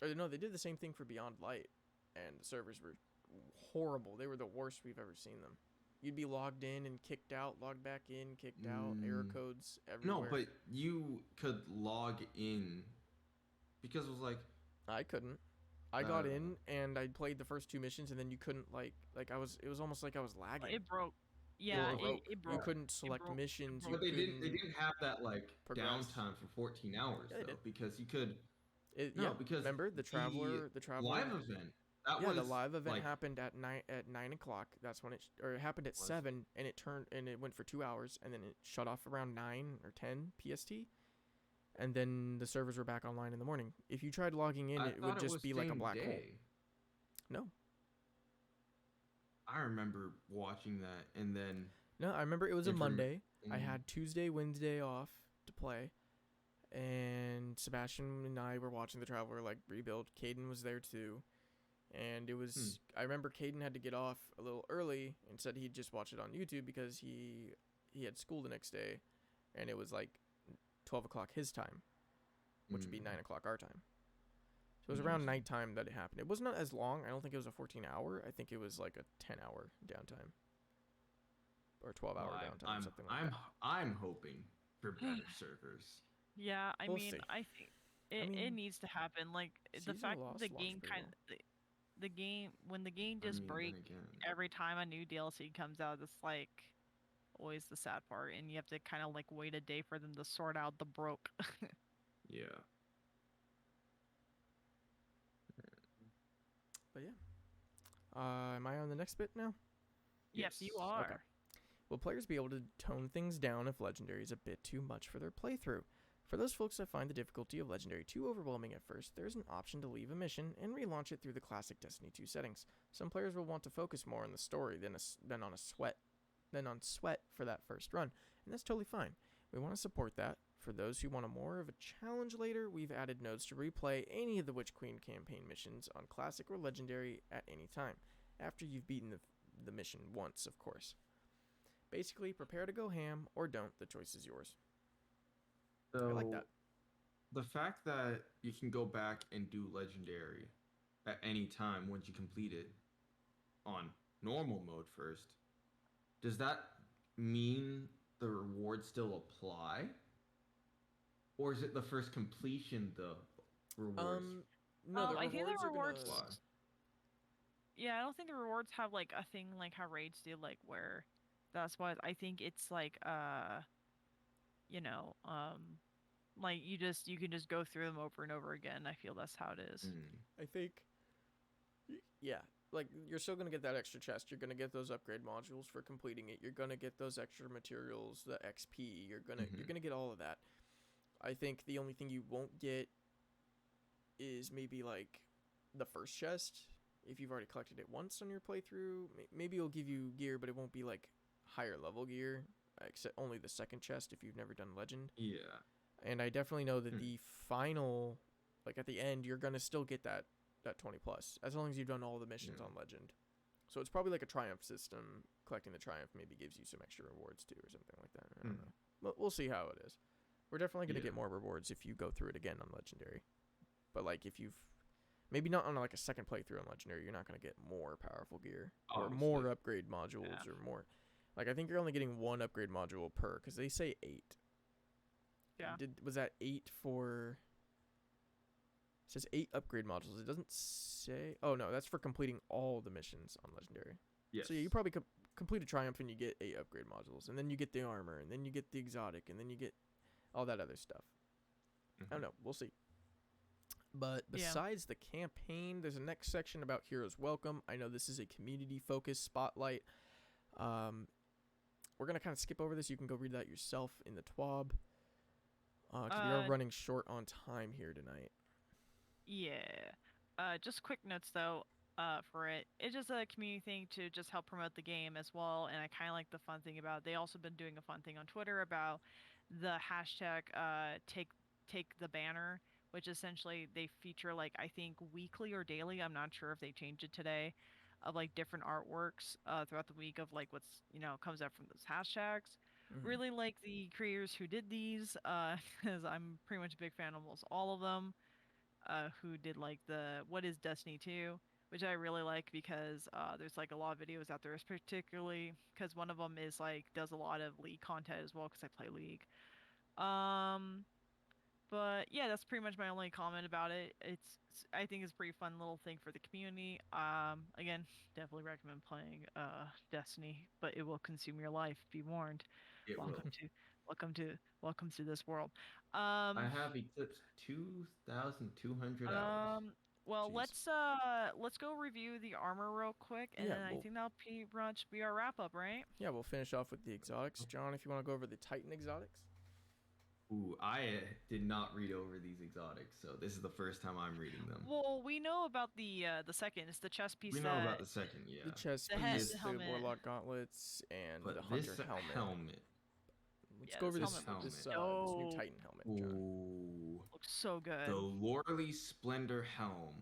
Or no, they did the same thing for Beyond Light, and the servers were horrible. They were the worst we've ever seen them. You'd be logged in and kicked out, logged back in, kicked out, error codes everywhere. No, but you could log in because it was like I couldn't. I got in and I played the first 2 missions and then you couldn't it was almost like I was lagging. It broke. Yeah, it broke. You couldn't select missions. But they didn't have that downtime for 14 hours though, because you could because remember the traveler live event. The live event happened at 9 o'clock. That's when it happened at 7 and it went for 2 hours and then it shut off around 9 or 10 PST. And then the servers were back online in the morning. If you tried logging in, it would just be like a black hole. No. I remember watching that and then No, I remember it was a Monday. I had Tuesday, Wednesday off to play. And Sebastian and I were watching the Traveler rebuild. Caden was there too. And it was I remember Caden had to get off a little early and said he'd just watch it on YouTube because he had school the next day, and it was 12 o'clock his time, which would be 9 o'clock our time. So it was around nighttime that it happened. It was not as long. I don't think it was a 14-hour. I think it was like a 10-hour downtime or 12-hour downtime, something like that. I'm hoping for better servers. Yeah, We'll I see. think it needs to happen. The fact that the game when the game just breaks every time a new DLC comes out, it's always the sad part, and you have to kind of wait a day for them to sort out the broke. Yeah. But yeah. Am I on the next bit now? Yes, you are. Okay. Will players be able to tone things down if Legendary is a bit too much for their playthrough? For those folks that find the difficulty of Legendary too overwhelming at first, there is an option to leave a mission and relaunch it through the classic Destiny 2 settings. Some players will want to focus more on the story than on sweat for that first run, and that's totally fine. We want to support that. For those who want more of a challenge later, we've added nodes to replay any of the Witch Queen campaign missions on Classic or Legendary at any time, after you've beaten the mission once, of course. Basically, prepare to go ham or don't. The choice is yours. So, I like that. The fact that you can go back and do Legendary at any time once you complete it on normal mode first, does that mean the rewards still apply? Or is it the first completion the rewards? No, I think the rewards. Apply? Yeah, I don't think the rewards have a thing like how raids do, where that's what I think it's you can just go through them over and over again. I feel that's how it is. I think, yeah, you're still gonna get that extra chest. You're gonna get those upgrade modules for completing it. You're gonna get those extra materials, the XP. You're gonna get all of that. I think the only thing you won't get is maybe the first chest. If you've already collected it once on your playthrough, maybe it'll give you gear, but it won't be higher level gear, except only the second chest if you've never done Legend. Yeah. And I definitely know that the final, at the end, you're gonna still get that 20 plus, as long as you've done all the missions on Legend. So it's probably a triumph system. Collecting the triumph maybe gives you some extra rewards too, or something like that. I don't know. But we'll see how it is. We're definitely gonna get more rewards if you go through it again on Legendary. But if you've maybe not on a second playthrough on Legendary, you're not gonna get more powerful gear or more upgrade modules or more. Like, I think you're only getting 1 upgrade module per, because they say 8. Yeah. Was that 8 for... It says 8 upgrade modules. It doesn't say... Oh, no, that's for completing all the missions on Legendary. Yes. So yeah, you probably complete a Triumph and you get 8 upgrade modules. And then you get the armor, and then you get the exotic, and then you get all that other stuff. I don't know. We'll see. But besides the campaign, there's a next section about Heroes Welcome. I know this is a community-focused spotlight. We're going to kind of skip over this. You can go read that yourself in the TWAB. Because we are running short on time here tonight. Yeah. Just quick notes, though, for it. It's just a community thing to just help promote the game as well. And I kind of like the fun thing about it. They also been doing a fun thing on Twitter about the hashtag take the banner, which essentially they feature, like, I think weekly or daily. I'm not sure if they changed it today, of like different artworks throughout the week of like what's comes out from those hashtags. Really like the creators who did these, because I'm pretty much a big fan of almost all of them. Who did like the What is Destiny 2, which I really like because there's like a lot of videos out there, particularly because one of them is like does a lot of League content as well because I play League. But yeah, that's pretty much my only comment about it. I think it's a pretty fun little thing for the community. Again, definitely recommend playing Destiny, but it will consume your life. Be warned. It welcome will. welcome to this world. I have eclipsed 2,200 hours. Well, Jeez. let's go review the armor real quick, and Yeah, then I think that'll pretty much be our wrap up, right? Yeah, we'll finish off with the exotics. John, if you want to go over the Titan exotics. Ooh, I did not read over these exotics, so this is the first time I'm reading them. Well, we know about the second. It's the chest piece. We know about the second, yeah. The chest The piece, the the helmet. Warlock gauntlets, and But the Hunter this helmet. Let's Yeah, go over this this helmet this, looks this new dope. Titan helmet, John. Ooh. Looks so good. The Lorely Splendor helm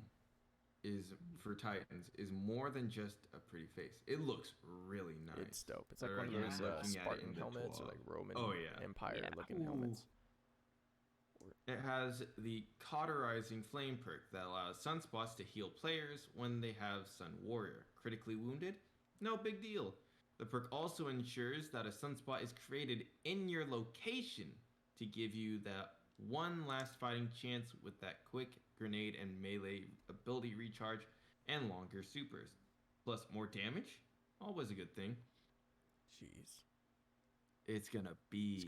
is for Titans is more than just a pretty face. It looks really nice. It's dope. It's like Right one of here, those I'm looking at it Spartan in the helmets or TWAB. like Roman Empire Yeah. looking helmets. It has the Cauterizing Flame perk that allows sunspots to heal players when they have Sun Warrior. Critically wounded? No big deal. The perk also ensures that a sunspot is created in your location to give you that one last fighting chance with that quick grenade and melee ability recharge and longer supers. Plus more damage? Always a good thing. Jeez. It's gonna be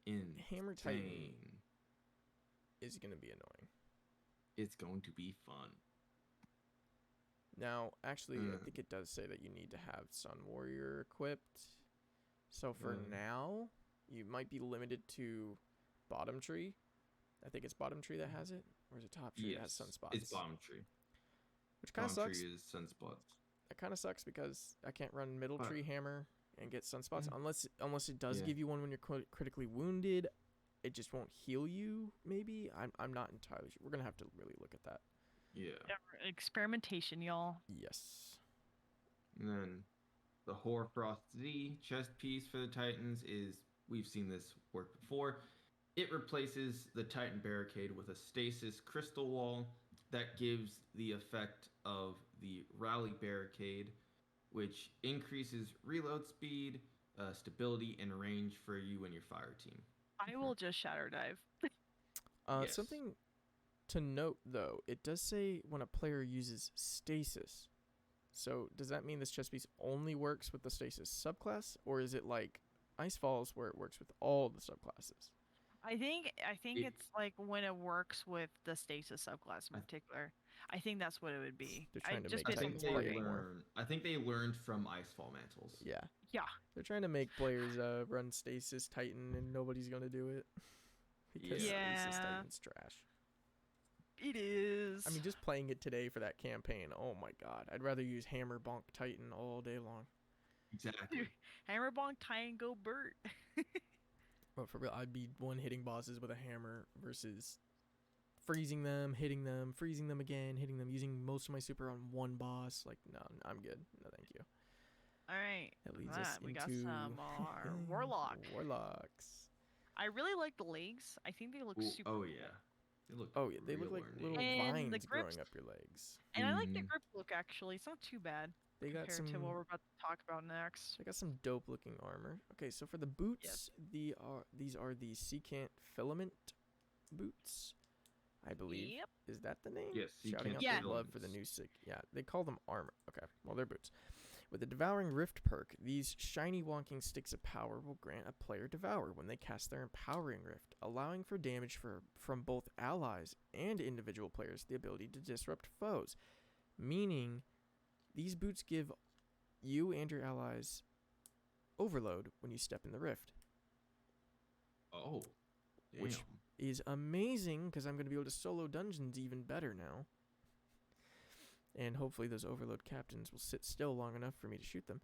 an Hammer Titan insane. is gonna be annoying. It's going to be fun. Now, actually, I think it does say that you need to have Sun Warrior equipped. So for now, you might be limited to Bottom Tree. I think it's Bottom Tree that has it, or is it Top Tree that has Sunspots? It's Bottom Tree. Which kind of sucks. Tree is Sunspots. That kind of sucks because I can't run Middle Tree Hammer and get Sunspots unless it does give you one when you're critically wounded. It just won't heal you. Maybe I'm not entirely sure. We're gonna have to really look at that. Yeah. Experimentation, y'all. Yes. And then the Hoarfrost Z chest piece for the Titans is, we've seen this work before. It replaces the Titan Barricade with a stasis crystal wall that gives the effect of the Rally Barricade, which increases reload speed, stability, and range for you and your fire team. I will just shatter dive. Yes. Something to note, though, it does say when a player uses stasis. So does that mean this chest piece only works with the stasis subclass, or is it like Ice Falls where it works with all the subclasses? I think it's like when it works with the stasis subclass in particular. I think that's what it would be. They're trying to make Titans play more. I think they learned from Icefall Mantles. Yeah. Yeah. They're trying to make players run Stasis Titan, and nobody's gonna do it because Stasis Titan's trash. It is. I mean, just playing it today for that campaign. Oh my god, I'd rather use Hammer Bonk Titan all day long. Exactly. Hammer Bonk Titan go Bert. But for real, I'd be one-hitting bosses with a hammer versus freezing them, hitting them, freezing them again, hitting them, using most of my super on one boss. Like, no, I'm good. No, thank you. All right. That leads us we into got some more Warlock. Warlocks. I really like the legs. I think they look super Oh cool. yeah. They look Oh yeah, they look real like ornate. little And the vines growing grips- up your legs. And I like the Mhm. grip look actually. It's not too bad They got compared to what some. we're about to talk about next. They got some dope looking armor. Okay, so for the boots, these are the Secant filament boots, I believe. Yep. Is that the name? Yes, Shouting Secant out Yeah. their love for the filaments. new sick. Yeah, they call them armor. Okay, well they're boots. With the Devouring Rift perk, these shiny walking sticks of power will grant a player Devour when they cast their Empowering Rift, allowing for damage from both allies and individual players the ability to disrupt foes. Meaning, these boots give you and your allies overload when you step in the rift. Oh, damn. Which is amazing because I'm going to be able to solo dungeons even better now. And hopefully those overload captains will sit still long enough for me to shoot them.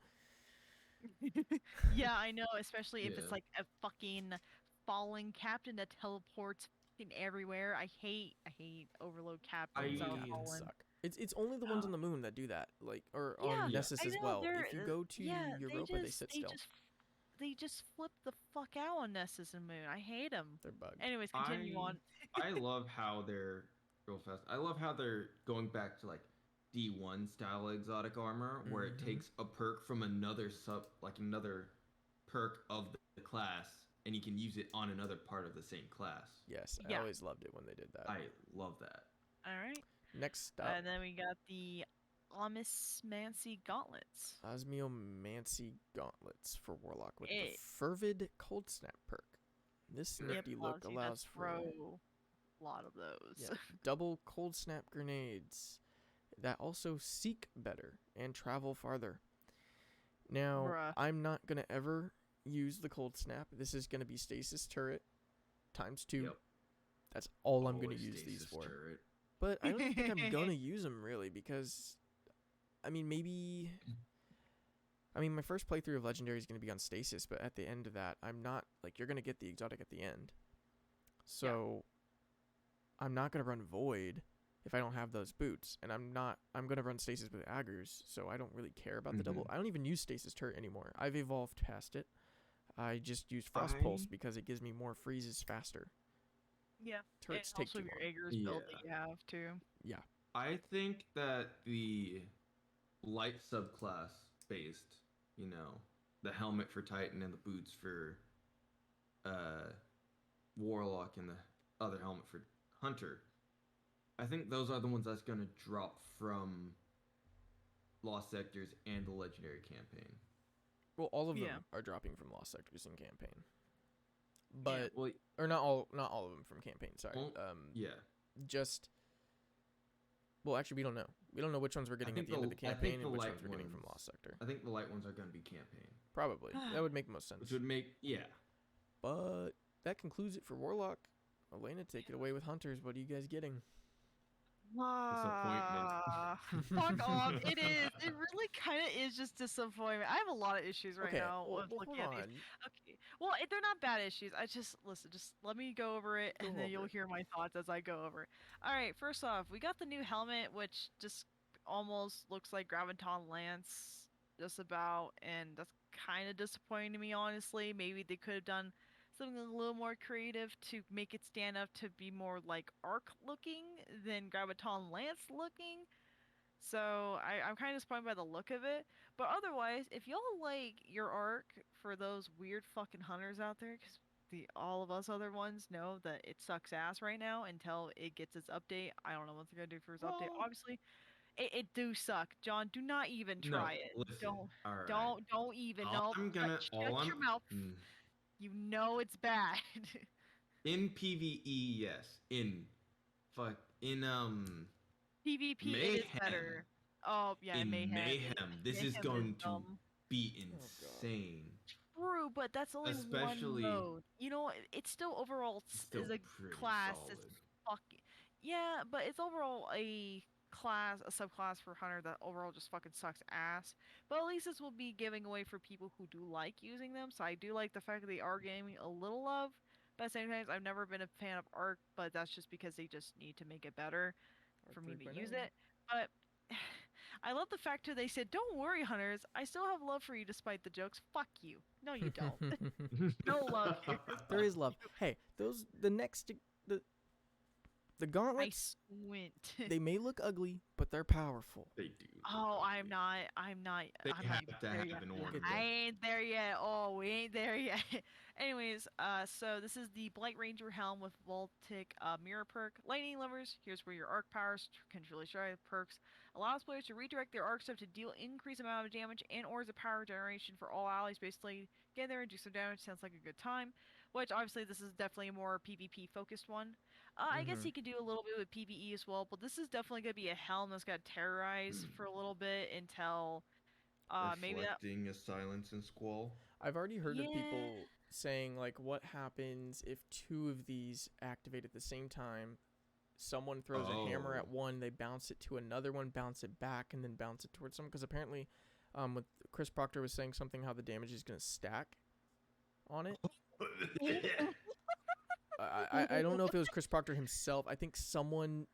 Yeah, I know, especially if Yeah. it's like a fucking falling captain that teleports fucking everywhere. I hate overload captains I- out Captains falling. suck. It's only the ones on the moon that do that, like, or on Yeah, Nessus I as know, well. they're If you go to yeah, Europa, they sit still. they just flip the fuck out on Nessus and Moon. I hate them. They're bugged. Anyways, continue on. I love how they're real fast. I love how they're going back to like D1 style exotic armor, where it Mhm. takes a perk from another another perk of the class, and you can use it on another part of the same class. Yes, I Yeah. always loved it when they did that. I love that. All right, Next up, and then we got the Osmomancy gauntlets. Osmiomancy gauntlets for Warlock with the Eh. Fervid Cold Snap perk. This Yep, nifty look allows you to allows for throw a lot of those. yeah, double Cold Snap grenades that also seek better and travel farther. Now, Bruh. I'm not going to ever use the Cold Snap. This is going to be Stasis Turret times 2. Yep. That's all I'm going to Always use these stasis for. turret. But I don't think I'm going to use them really because, I mean, maybe... I mean, my first playthrough of Legendary is going to be on Stasis, but at the end of that, I'm not... Like, you're going to get the exotic at the end. So, I'm not going to run Void if I don't have those boots. And I'm going to run Stasis with Aggers, so I don't really care about the double. Mhm. I don't even use Stasis Turret anymore. I've evolved past it. I just use Frost Pulse because it gives me more freezes faster. Yeah. Turrets and take also too your long. Aegir's build Yeah. that you have too. Yeah. I think that the light subclass based, the helmet for Titan and the boots for Warlock and the other helmet for Hunter, I think those are the ones that's going to drop from Lost Sectors and the Legendary campaign. Well, all of Yeah. them are dropping from Lost Sectors in campaign. But Well, or not all of them from campaign, sorry. Well, yeah. Just well, actually we don't know. We don't know which ones we're getting at think the end of the the- I think campaign the and which light ones we're getting from ones- Lost Sector. I think the light ones are going to be campaign, Probably. That would make most sense. which would make But that concludes it for Warlock. Elena, take it away with Hunters. What are you guys getting? Ah, fuck off. It is. It really kind of is just disappointment. I have a lot of issues right now well, with hold looking at these. on. Okay. Well, they're not bad issues. I just listen. Just let me go over it, Go and then over you'll it. hear my thoughts as I go over it. All right. First off, we got the new helmet, which just almost looks like Graviton Lance, just about, and that's kind of disappointing to me, honestly. Maybe they could have done something a little more creative to make it stand up to be more like Arc looking than Graviton Lance looking. So I'm kind of disappointed by the look of it. But otherwise, if y'all like your arc for those weird fucking hunters out there, because all of us other ones know that it sucks ass right now until it gets its update. I don't know what they're gonna do for its update. Well- Obviously, it do suck. John, do not even try it. Listen, Don't all right. don't even. All No, I'm gonna, shut all your I'm mouth. Mm. You know it's bad. In PVE, yes. In PvP it is Mayhem. better. Oh yeah, in Mayhem. Mayhem, this is Mayhem going to dumb. be God. insane. True, but that's only Especially- one mode. You know, it's still overall Still is a pretty class. solid. It's fucking yeah, but it's overall a subclass for Hunter that overall just fucking sucks ass. But at least this will be giving away for people who do like using them. So I do like the fact that they are giving a little love. But at the same time, I've never been a fan of Arc, but that's just because they just need to make it better for me to use it. But I love the fact too they said, "Don't worry, hunters. I still have love for you despite the jokes." Fuck you. No, you don't. No love here. There is love. Hey, the The I gauntlets, squint. they may look ugly, but they're powerful. They do. Oh, I'm They not. I'm not. They I'm have not even to there have yet. an We'll get ornament. there. I ain't there yet. Oh, we ain't there yet. Anyways, so this is the Blight Ranger helm with Voltic mirror perk. Lightning lovers, here's where your arc powers can truly shine. Perks allows players to redirect their arc stuff to deal increased amount of damage and or as a power generation for all allies. Basically, get there and do some damage. Sounds like a good time. Which obviously this is definitely a more PvP focused one. I guess Mhm. he could do a little bit with PvE as well, but this is definitely gonna be a helm that's got terrorize for a little bit until maybe that. Reflecting a silence and squall. I've already heard of Yeah. people saying, like, what happens if two of these activate at the same time? Someone throws a hammer at Oh. one, they bounce it to another one, bounce it back, and then bounce it towards someone. Because apparently, with Chris Proctor was saying something how the damage is going to stack on it. I don't know if it was Chris Proctor himself. I think someone.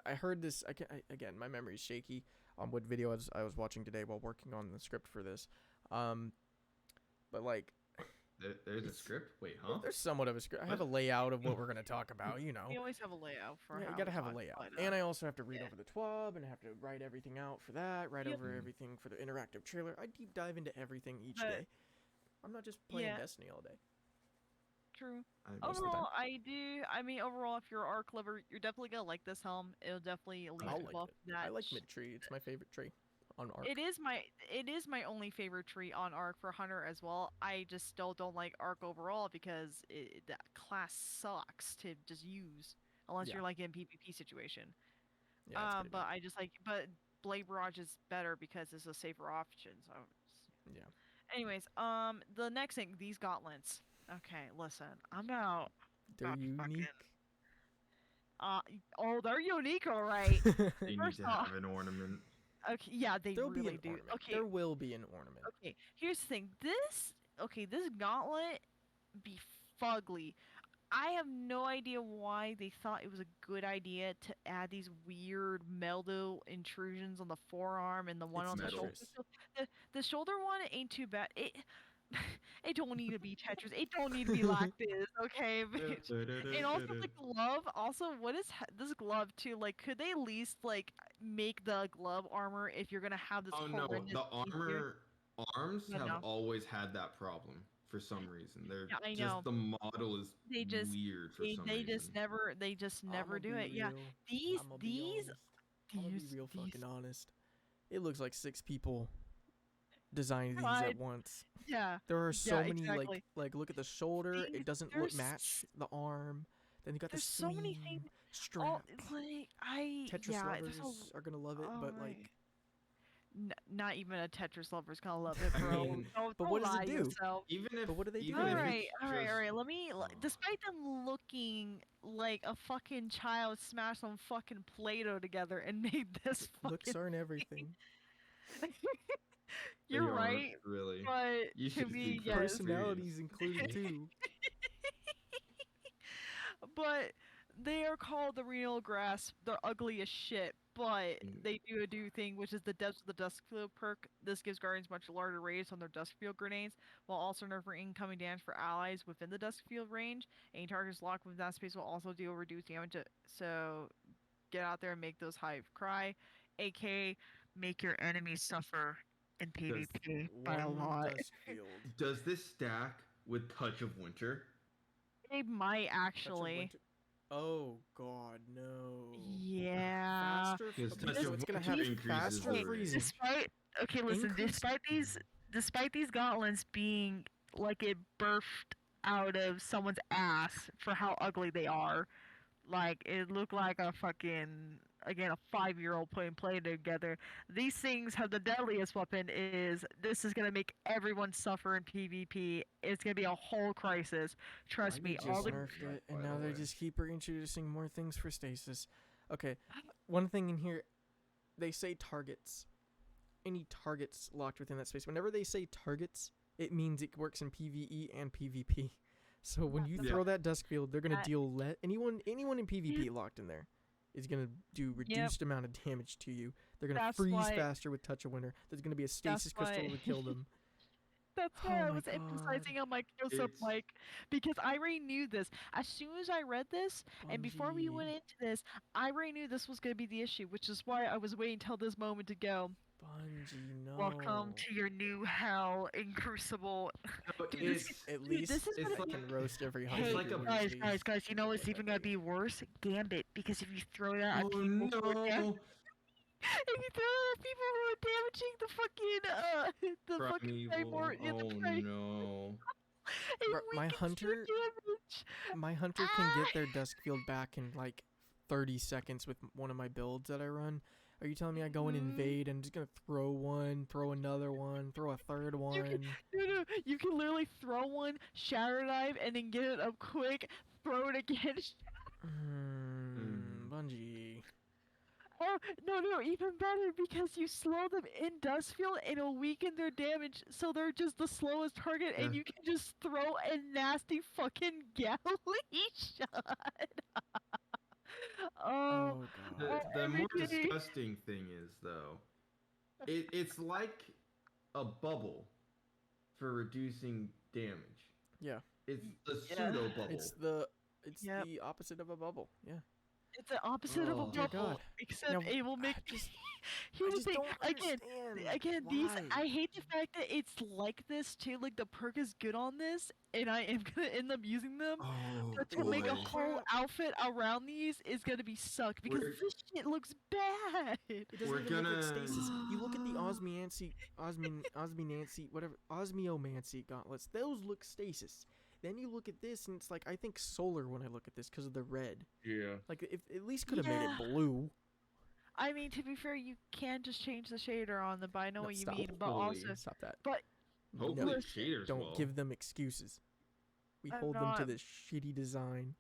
I heard this. Again, my memory's shaky on what video I was watching today while working on the script for this. But like, There's a It's- script? Wait, huh? there's somewhat of a script. I have a layout of what we're gonna talk about. You know, We always have a layout for yeah, how you gotta we have a talk layout, about it. and I also have to read Yeah. over the TWAB and I have to write everything out for that. Write Yep. over Mhm. everything for the interactive trailer. I deep dive into everything each But- day. I'm not just playing yeah. Destiny all day. True. I Most of the Overall, I do. I mean, overall, if you're an arc lover, you're definitely gonna like this helm. It'll definitely at least I'll like buff it. that. I like mid tree. It's my favorite tree on Arc. It is my only favorite tree on arc for Hunter as well. I just still don't like arc overall because that class sucks to just use unless Yeah. you're like in PvP situation. Yeah, it's pretty But bad. I just like Blade Barrage is better because it's a safer option. So Yeah. anyways, the next thing, these gauntlets. Okay, listen, I'm about They're about to unique. oh, they're unique, all right. They need First to off- have an ornament. Okay, yeah, they There'll be really an do. ornament. Okay, There will be an ornament. okay. Here's the thing. This gauntlet be fugly. I have no idea why they thought it was a good idea to add these weird meldo intrusions on the forearm and the one It's on the shoulder. Tetris. So the shoulder one ain't too bad. It it don't need to be Tetris. It don't need to be like this, okay? And also the glove. Also, what is this glove too? Like, could they at least like make the glove armor if you're gonna have this Oh no, horrendous the thing here? armor arms Yeah, have no. always had that problem for some reason. They're Yeah, I just know. the model is They just weird for some they reason. just I'ma never do be it. Yeah, real. these I'ma be these honest. I'm gonna be these real these fucking honest. It looks like 6 people designed these tried. at once. Yeah. There are so Yeah, many exactly. like look at the shoulder. Things- It doesn't there's match the arm. Then you got the there's so many sleeve, things. strap. All like Tetris yeah, lovers there's are gonna love it, oh but my- like, not even a Tetris lover's gonna love it, I bro. mean, don't but what does it lie to do? yourself. Even if But what do they even do? if Alright, it's alright, just- alright. Let me. Oh. Despite them looking like a fucking child smashed some fucking Play-Doh together and made this looks fucking. aren't everything. they You're aren't, right, really. but You to should me, speak for yes. Personalities included too. But they are called the Renal Grasp. They're ugly as shit, but Mm. they do a new thing, which is the Depths of the Duskfield perk. This gives Guardians much larger radius on their Duskfield grenades, while also nerfing incoming damage for allies within the Duskfield range. Any targets locked within that space will also deal reduced damage. So get out there and make those hive cry, aka make your enemies suffer in PvP by a One lot. dust field. Does this stack with Touch of Winter? They might Touch of actually. winter- Oh god, no. Yeah. Faster. Because Okay, Touch so of it's gonna Winter have increases faster the freezing. Despite listen, Increase- despite these gauntlets being like it birthed out of someone's ass for how ugly they are, like it looked like a fucking again a 5-year-old putting play together. These things have the deadliest weapon is this is gonna make everyone suffer in PvP. It's gonna be a whole crisis. Trust Why me, they all just the nerfed it, and By now the they way. just keep reintroducing more things for stasis. Okay, one thing in here, they say targets. Any targets locked within that space. Whenever they say targets, it means it works in PvE and PvP. So when you Yeah. throw that dusk field, they're gonna That- deal anyone in PvP locked in there is gonna do reduced amount of damage to you. They're gonna That's freeze why- faster with Touch of Winter. There's gonna be a stasis crystal why- to kill them. That's Oh why I my was God. emphasizing on my close-up It's- mic because I already knew this. As soon as I read this, and before we went Bungie. into this, I already knew this was going to be the issue, which is why I was waiting till this moment to go. Bungie, no. Welcome to your new hell in Crucible. No, Dude, It's this at dude, least this is it's gonna like- can roast every Hey, 100 like a- degrees. guys, you know what's even gonna be worse? Gambit, because if you throw that at Oh people who are no! if you throw that at people who are damaging the fucking the fucking Primeval. yeah, the Oh prime, no! it Bruh, my weakens their hunter- damage. My hunter can get their Duskfield back in like 30 seconds with one of my builds that I run. Are you telling me I go and Mhm. invade and just gonna throw one, throw another one, throw a third one? No, you can literally throw one, shatter knife, and then get it up quick, throw it again. Bungie. Oh, no, even better because you slow them in Duskfield and it'll weaken their damage so they're just the slowest target and Yeah. you can just throw a nasty fucking galley shot. Oh, Oh The, god. the more everything. disgusting thing is though, it's like a bubble for reducing damage. Yeah. It's a Yeah. pseudo bubble. It's Yep. the opposite of a bubble. Yeah. It's the opposite of a Oh. Dear bubble, God. except Now, it will make. I just Here's the just thing. don't Again, understand these why. I hate the fact that it's like this too. Like the perk is good on this, and I am gonna end up using them. Oh But to make a boy. whole outfit around these is gonna be suck because We're- this shit looks bad. It doesn't We're even look like gonna- stasis. You look at the Osmiomancy gauntlets. Those look stasis. Then you look at this, and it's like I think solar when I look at this because of the red. Yeah. Like if at least could have made Yeah. it blue. I mean, to be fair, you can just change the shader on them, but I know No, what you stop. mean. But Hopefully. also, Stop that. but Hopefully No, Listen, shaders don't will. give them excuses. We I'm hold them to not- this shitty design.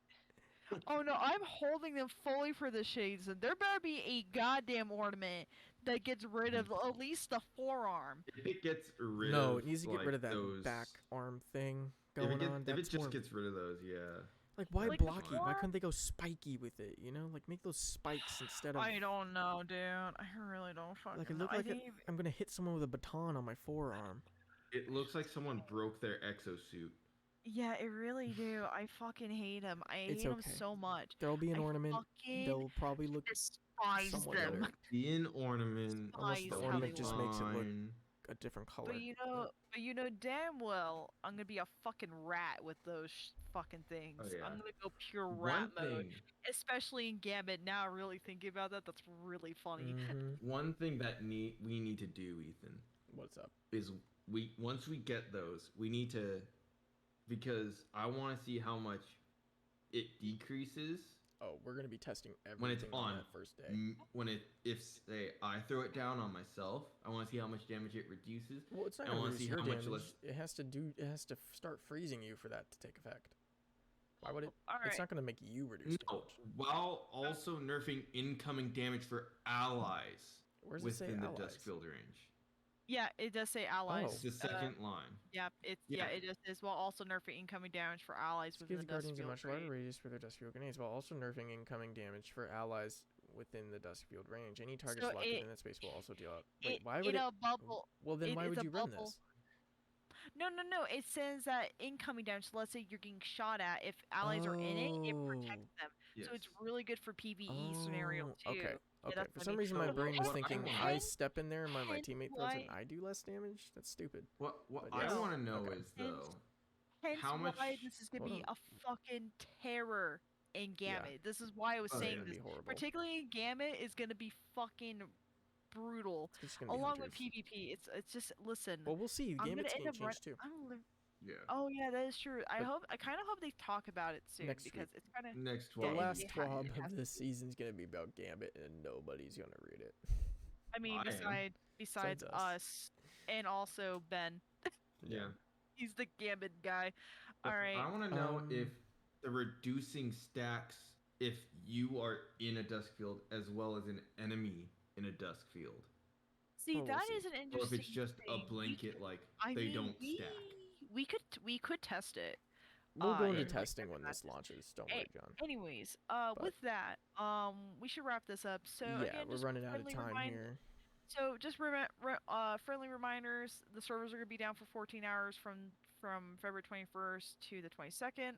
oh no, I'm holding them fully for the shades, and there better be a goddamn ornament that gets rid of at least the forearm. If it gets rid No, of it needs to get like, rid of that those, back arm thing If going it, gets, on. if That's it just more gets rid of those, yeah. like why Like the blocky? Why form- couldn't they go spiky with it? You know, like make those spikes instead of. I don't know, dude. I really don't fucking Like it know. looked I like didn't even- I'm gonna hit someone with a baton on my forearm. It looks like someone broke their exosuit. Yeah, it really do. I fucking hate him. I It's hate him okay. so much. There'll be an I ornament. fucking They'll probably look. despise somewhat them. better. Be an ornament. Unless the Despise how ornament they just look. makes it look fine. a different color. But you know damn well I'm gonna be a fucking rat with those fucking things. Oh, yeah. I'm gonna go pure rat One mode, thing, especially in Gambit. Now, really thinking about that, that's really funny. Mhm. one thing that we need to do, Ethan, What's up? is once we get those, we need to, because I want to see how much it decreases Oh, we're gonna be testing everything when it's on. that first day. If say I throw it down on myself, I want to see how much damage it reduces. Well, it's not I gonna wanna reduce see your how much damage. less- It has to do. It has to start freezing you for that to take effect. Why would it? All It's right. not gonna make you reduce No, damage. while also nerfing incoming damage for allies Where's it say within the allies? Duskfield range. Yeah, it does say allies. It's the second line. Yep, Yeah. it just is while also nerfing incoming damage for allies This within gives the guardians a Duskfield much larger range. radius for their Duskfield grenades, while also nerfing incoming damage for allies within the Duskfield range. Any target So slot it- within that space will also deal out. Wait, It, why would in it? a bubble. Well, then it why is would a you run bubble. this? No. It says that incoming damage. So let's say you're getting shot at. If allies are in it, it protects them. Yes. So it's really good for PvE scenario Oh, too. Okay. Okay. that's For what some it reason, my is. brain was Well, thinking I- I step in there and my hence teammate throws it and why- I do less damage. That's stupid. What But I yes. want to know Okay. is though, Hence how much? why this is gonna Hold be on. a fucking terror in Yeah. Gambit. This is why I was Oh, yeah. saying It's gonna this. be horrible. Particularly in Gambit is gonna be fucking brutal. It's just gonna be Along with hunters. PvP, it's just listen. Well, we'll see. I'm gonna Gambit's end gonna up run- change too. Yeah. Oh yeah, that is true. But- I kind of hope they talk about it soon Next because it's kind of. Next The 12. last it ha- twab it has of this season's gonna be about Gambit, and nobody's gonna read it. I mean, I am. besides us. us, and also Ben. Yeah. He's the Gambit guy. All right. I want to know Um, if the reducing stacks if you are in a Duskfield as well as an enemy in a Duskfield, See, Well, we'll that see. is an or interesting. if it's just thing. a We blanket could- like I they mean, don't we, stack. We could test it. We'll go into and, like, testing when this recommend launches. Don't Eh, worry, John. Anyways, But- with that, we should wrap this up. So Yeah, again, we're just running out of friendly time remind- here. So just friendly reminders: the servers are going to be down for 14 hours from February 21st to the 22nd.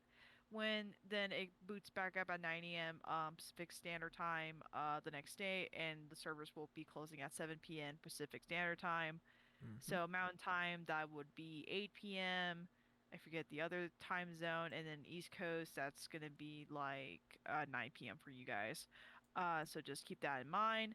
When then it boots back up at 9 a.m. Pacific Standard Time the next day, and the servers will be closing at 7 p.m. Pacific Standard Time. Mm-hmm. So Mountain Time, that would be 8 p.m. I forget the other time zone, and then East Coast, that's gonna be like 9 p.m. for you guys. So just keep that in mind.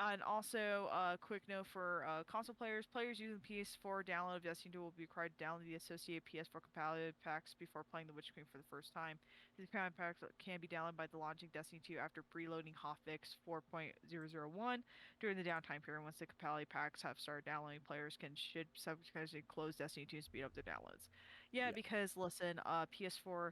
And also, quick note for console players: players using PS4 download of Destiny 2 will be required to download the associated PS4 compatibility packs before playing the Witch Queen for the first time. These compatibility packs can be downloaded by the launching Destiny 2 after preloading hotfix 4.001 during the downtime period. Once the compatibility packs have started downloading, players should subsequently close Destiny 2 to speed up their downloads. Yeah, Yeah. because listen, PS4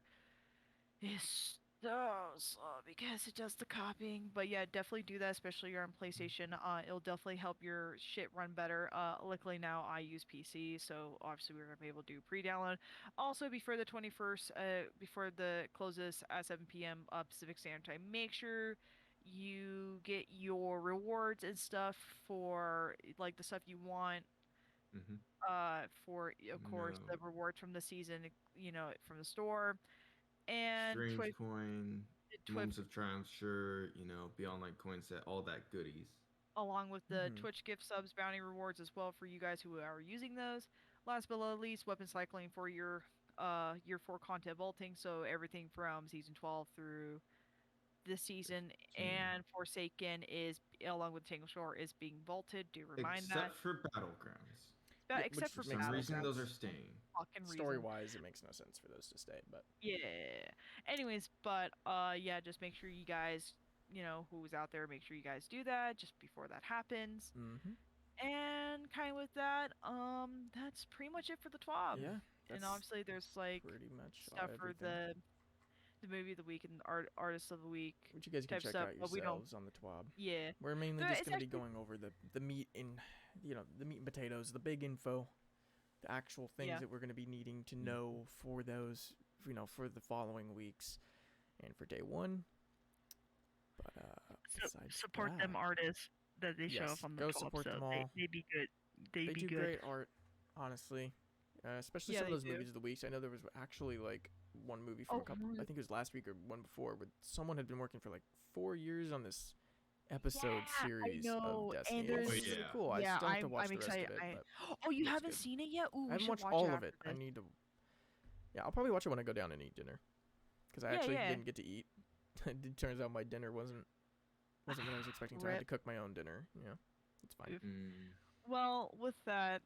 is so slow because it does the copying. But yeah, definitely do that, especially if you're on PlayStation. It'll definitely help your shit run better. Luckily now I use PC, so obviously we're gonna be able to do pre-download. Also, before the 21st, before the closes at 7 p.m. Pacific Standard Time, make sure you get your rewards and stuff for like the stuff you want. Mm-hmm. For of course No. the rewards from the season, from the store and Strange Twitch. coin, Twitch Moments of Triumph, sure, Beyond Light coin set, all that goodies. along with the Mm-hmm. Twitch gift subs bounty rewards as well for you guys who are using those. Last but not least, weapon cycling for your year 4 content vaulting, so everything from season 12 through this season 15. and Forsaken is along with Tangle Shore is being vaulted. Do remind that. Except for Battlegrounds. Yeah, Except which for For makes some no reason, those are sense. staying. fucking Story reason. wise, it makes no sense for those to stay, but Yeah. Anyways, but yeah, just make sure you guys, who's out there, make sure you guys do that just before that happens. mm-hmm. And kind of with that, that's pretty much it for the TWAB. Yeah, And that's obviously there's like pretty much stuff for everything. the movie of the week and artist of the week Which you guys can type check stuff, out but we don't. yourselves on the TWAB. Yeah. We're mainly But just it's going to be actually going over the meat and the meat and potatoes, the big info, the actual things Yeah. that we're going to be needing to know for those, for the following weeks and for day one. But besides support that, them artists that they show yes, up on the go TWAB. support So them all. they be good. They be do good. great art, honestly. Especially Yeah, some of they those do. movies of the weeks. I know there was actually like one movie from Oh, a couple. I think it was last week or one before, where someone had been working for like 4 years on this episode yeah, series I know. of Destiny. And It there's was really yeah. cool. I yeah, still have to watch I'm the rest excited. of it, but Oh, you it looks haven't good. seen it yet? Ooh, I we haven't should watched watch all it of it. after I this. need to. Yeah, I'll probably watch it when I go down and eat dinner, because I Yeah, actually yeah. didn't get to eat. It turns out my dinner wasn't what I was expecting, so I had to Rip. cook my own dinner. It's fine. Oof. Mm. Well, with that,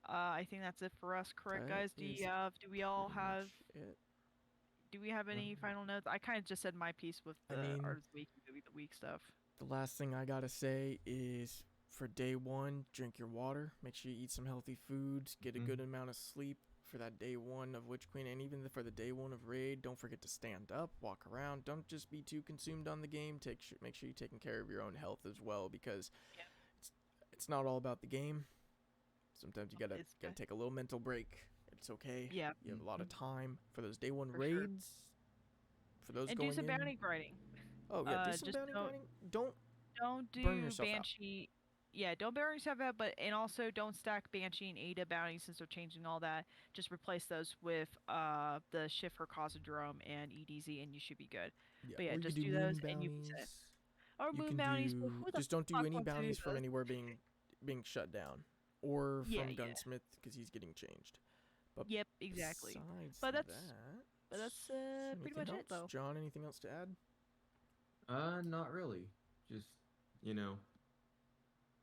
I think that's it for us, correct, That guys? is Do we all pretty have? much it. Do we have any final notes? I kind of just said my piece with I the mean, artist of the week, movie of the week stuff. the last thing I gotta say is for day one, drink your water. Make sure you eat some healthy foods. Get a good amount of sleep for that day one of Witch Queen, and even for the day one of Raid. Don't forget to stand up, walk around. Don't just be too consumed on the game. Make sure you're taking care of your own health as well, because Yeah. it's not all about the game. Sometimes you gotta It's take a little mental break. It's okay. Yeah. You have a lot of time for those day one For sure. raids. For those And going do some in. bounty grinding. Oh yeah, do some Just bounty don't grinding. Don't don't burn do yourself out. Banshee. Yeah, don't burn yourself out, and also don't stack Banshee and Ada bounties since they're changing all that. Just replace those with the Shift for Cosmodrome and EDZ, and you should be good. Yeah, But yeah, or you just can do do those, moon and you be set. bounties. Or You moon can bounties, but do who the just don't do fuck any wants to do bounties from those? anywhere being shut down, or Yeah, from yeah. Gunsmith because he's getting changed. But Yep, exactly. besides But that's anything pretty much else? it, though. John, anything else to add? Not really. Just, you know,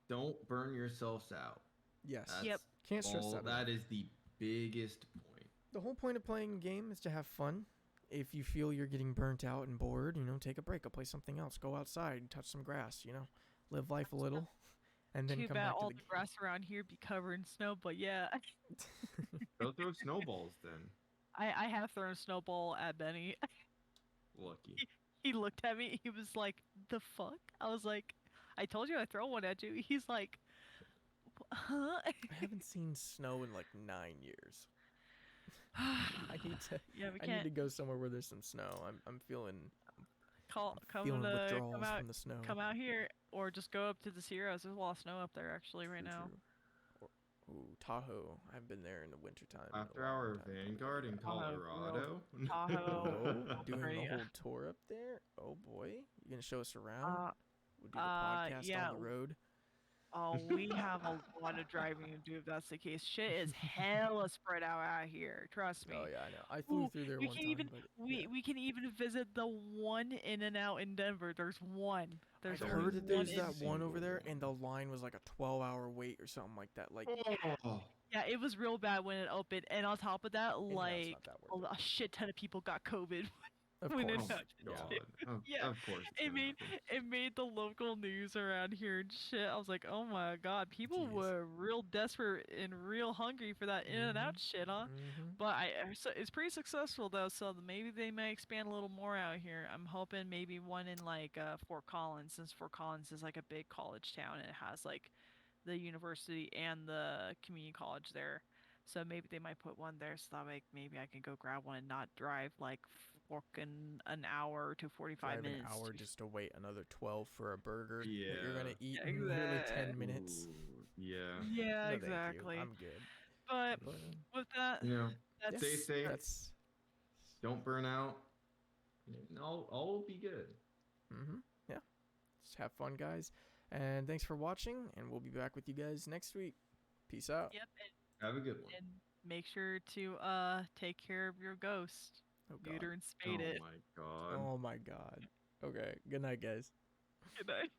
don't burn yourselves out. Yes. That's Yep. Can't stress all. that That enough. is the biggest point. The whole point of playing a game is to have fun. If you feel you're getting burnt out and bored, take a break. Go play something else. Go outside, touch some grass. Live life a little, and then Too come bad back to all the the game. grass around here be covered in snow, but yeah. Go throw snowballs then. I have thrown a snowball at Benny. Lucky. He looked at me. He was like, "The fuck?" I was like, "I told you I'd throw one at you." He's like, "Huh?" I haven't seen snow in like 9 years. I need to. Yeah, we I need can't to go somewhere where there's some snow. I'm feeling come feeling to withdrawals come out from the snow. come out here. or just go up to the Sierras. There's a lot of snow up there actually right True, now. true. Ooh, Tahoe. I've been there in the wintertime. After Hours Vanguard in Tahoe, Colorado. Tahoe. Oh, doing Right. the whole tour up there? Oh boy. You gonna show us around? Uh, We'll do the podcast yeah. on the road. Oh, we have a lot of driving to do if that's the case. Shit is hella spread out here. Trust me. Oh yeah, I know. I flew Ooh, through there we one can time, even but we can even visit the one In and Out in Denver. There's one. There's I've only heard that there's in- that one over there, Single and the line was like a 12-hour wait or something like that. Like, Oh, Yeah, it was real bad when it opened, and on top of that, and now it's like not that worth a shit ton of people got COVID. Of when it course. oh happened. God. Yeah, Of course. it's it gonna made happen. it made the local news around here and shit. I was like, oh my god, people Jeez. were real desperate and real hungry for that In and Out shit, huh? Mm-hmm. But so it's pretty successful though, so maybe they may expand a little more out here. I'm hoping maybe one in like Fort Collins, since Fort Collins is like a big college town and it has like the university and the community college there. So maybe they might put one there so that way maybe I can go grab one and not drive like fucking an hour to 45 Drive an minutes. hour just to wait another 12 for a burger that you're Yeah. gonna eat in nearly 10 Exact- minutes. Ooh, yeah. Yeah, No, thank you. exactly. I'm good. But But, with that, You know, that's stay safe. That's Don't burn out. All will be good. yeah. Just have fun, guys. And thanks for watching. And we'll be back with you guys next week. Peace out. yep, Have a good one. and make sure to take care of your ghost. Oh god. Neuter and spade it. Oh my God. Oh my god. Okay. Good night, guys. Good night.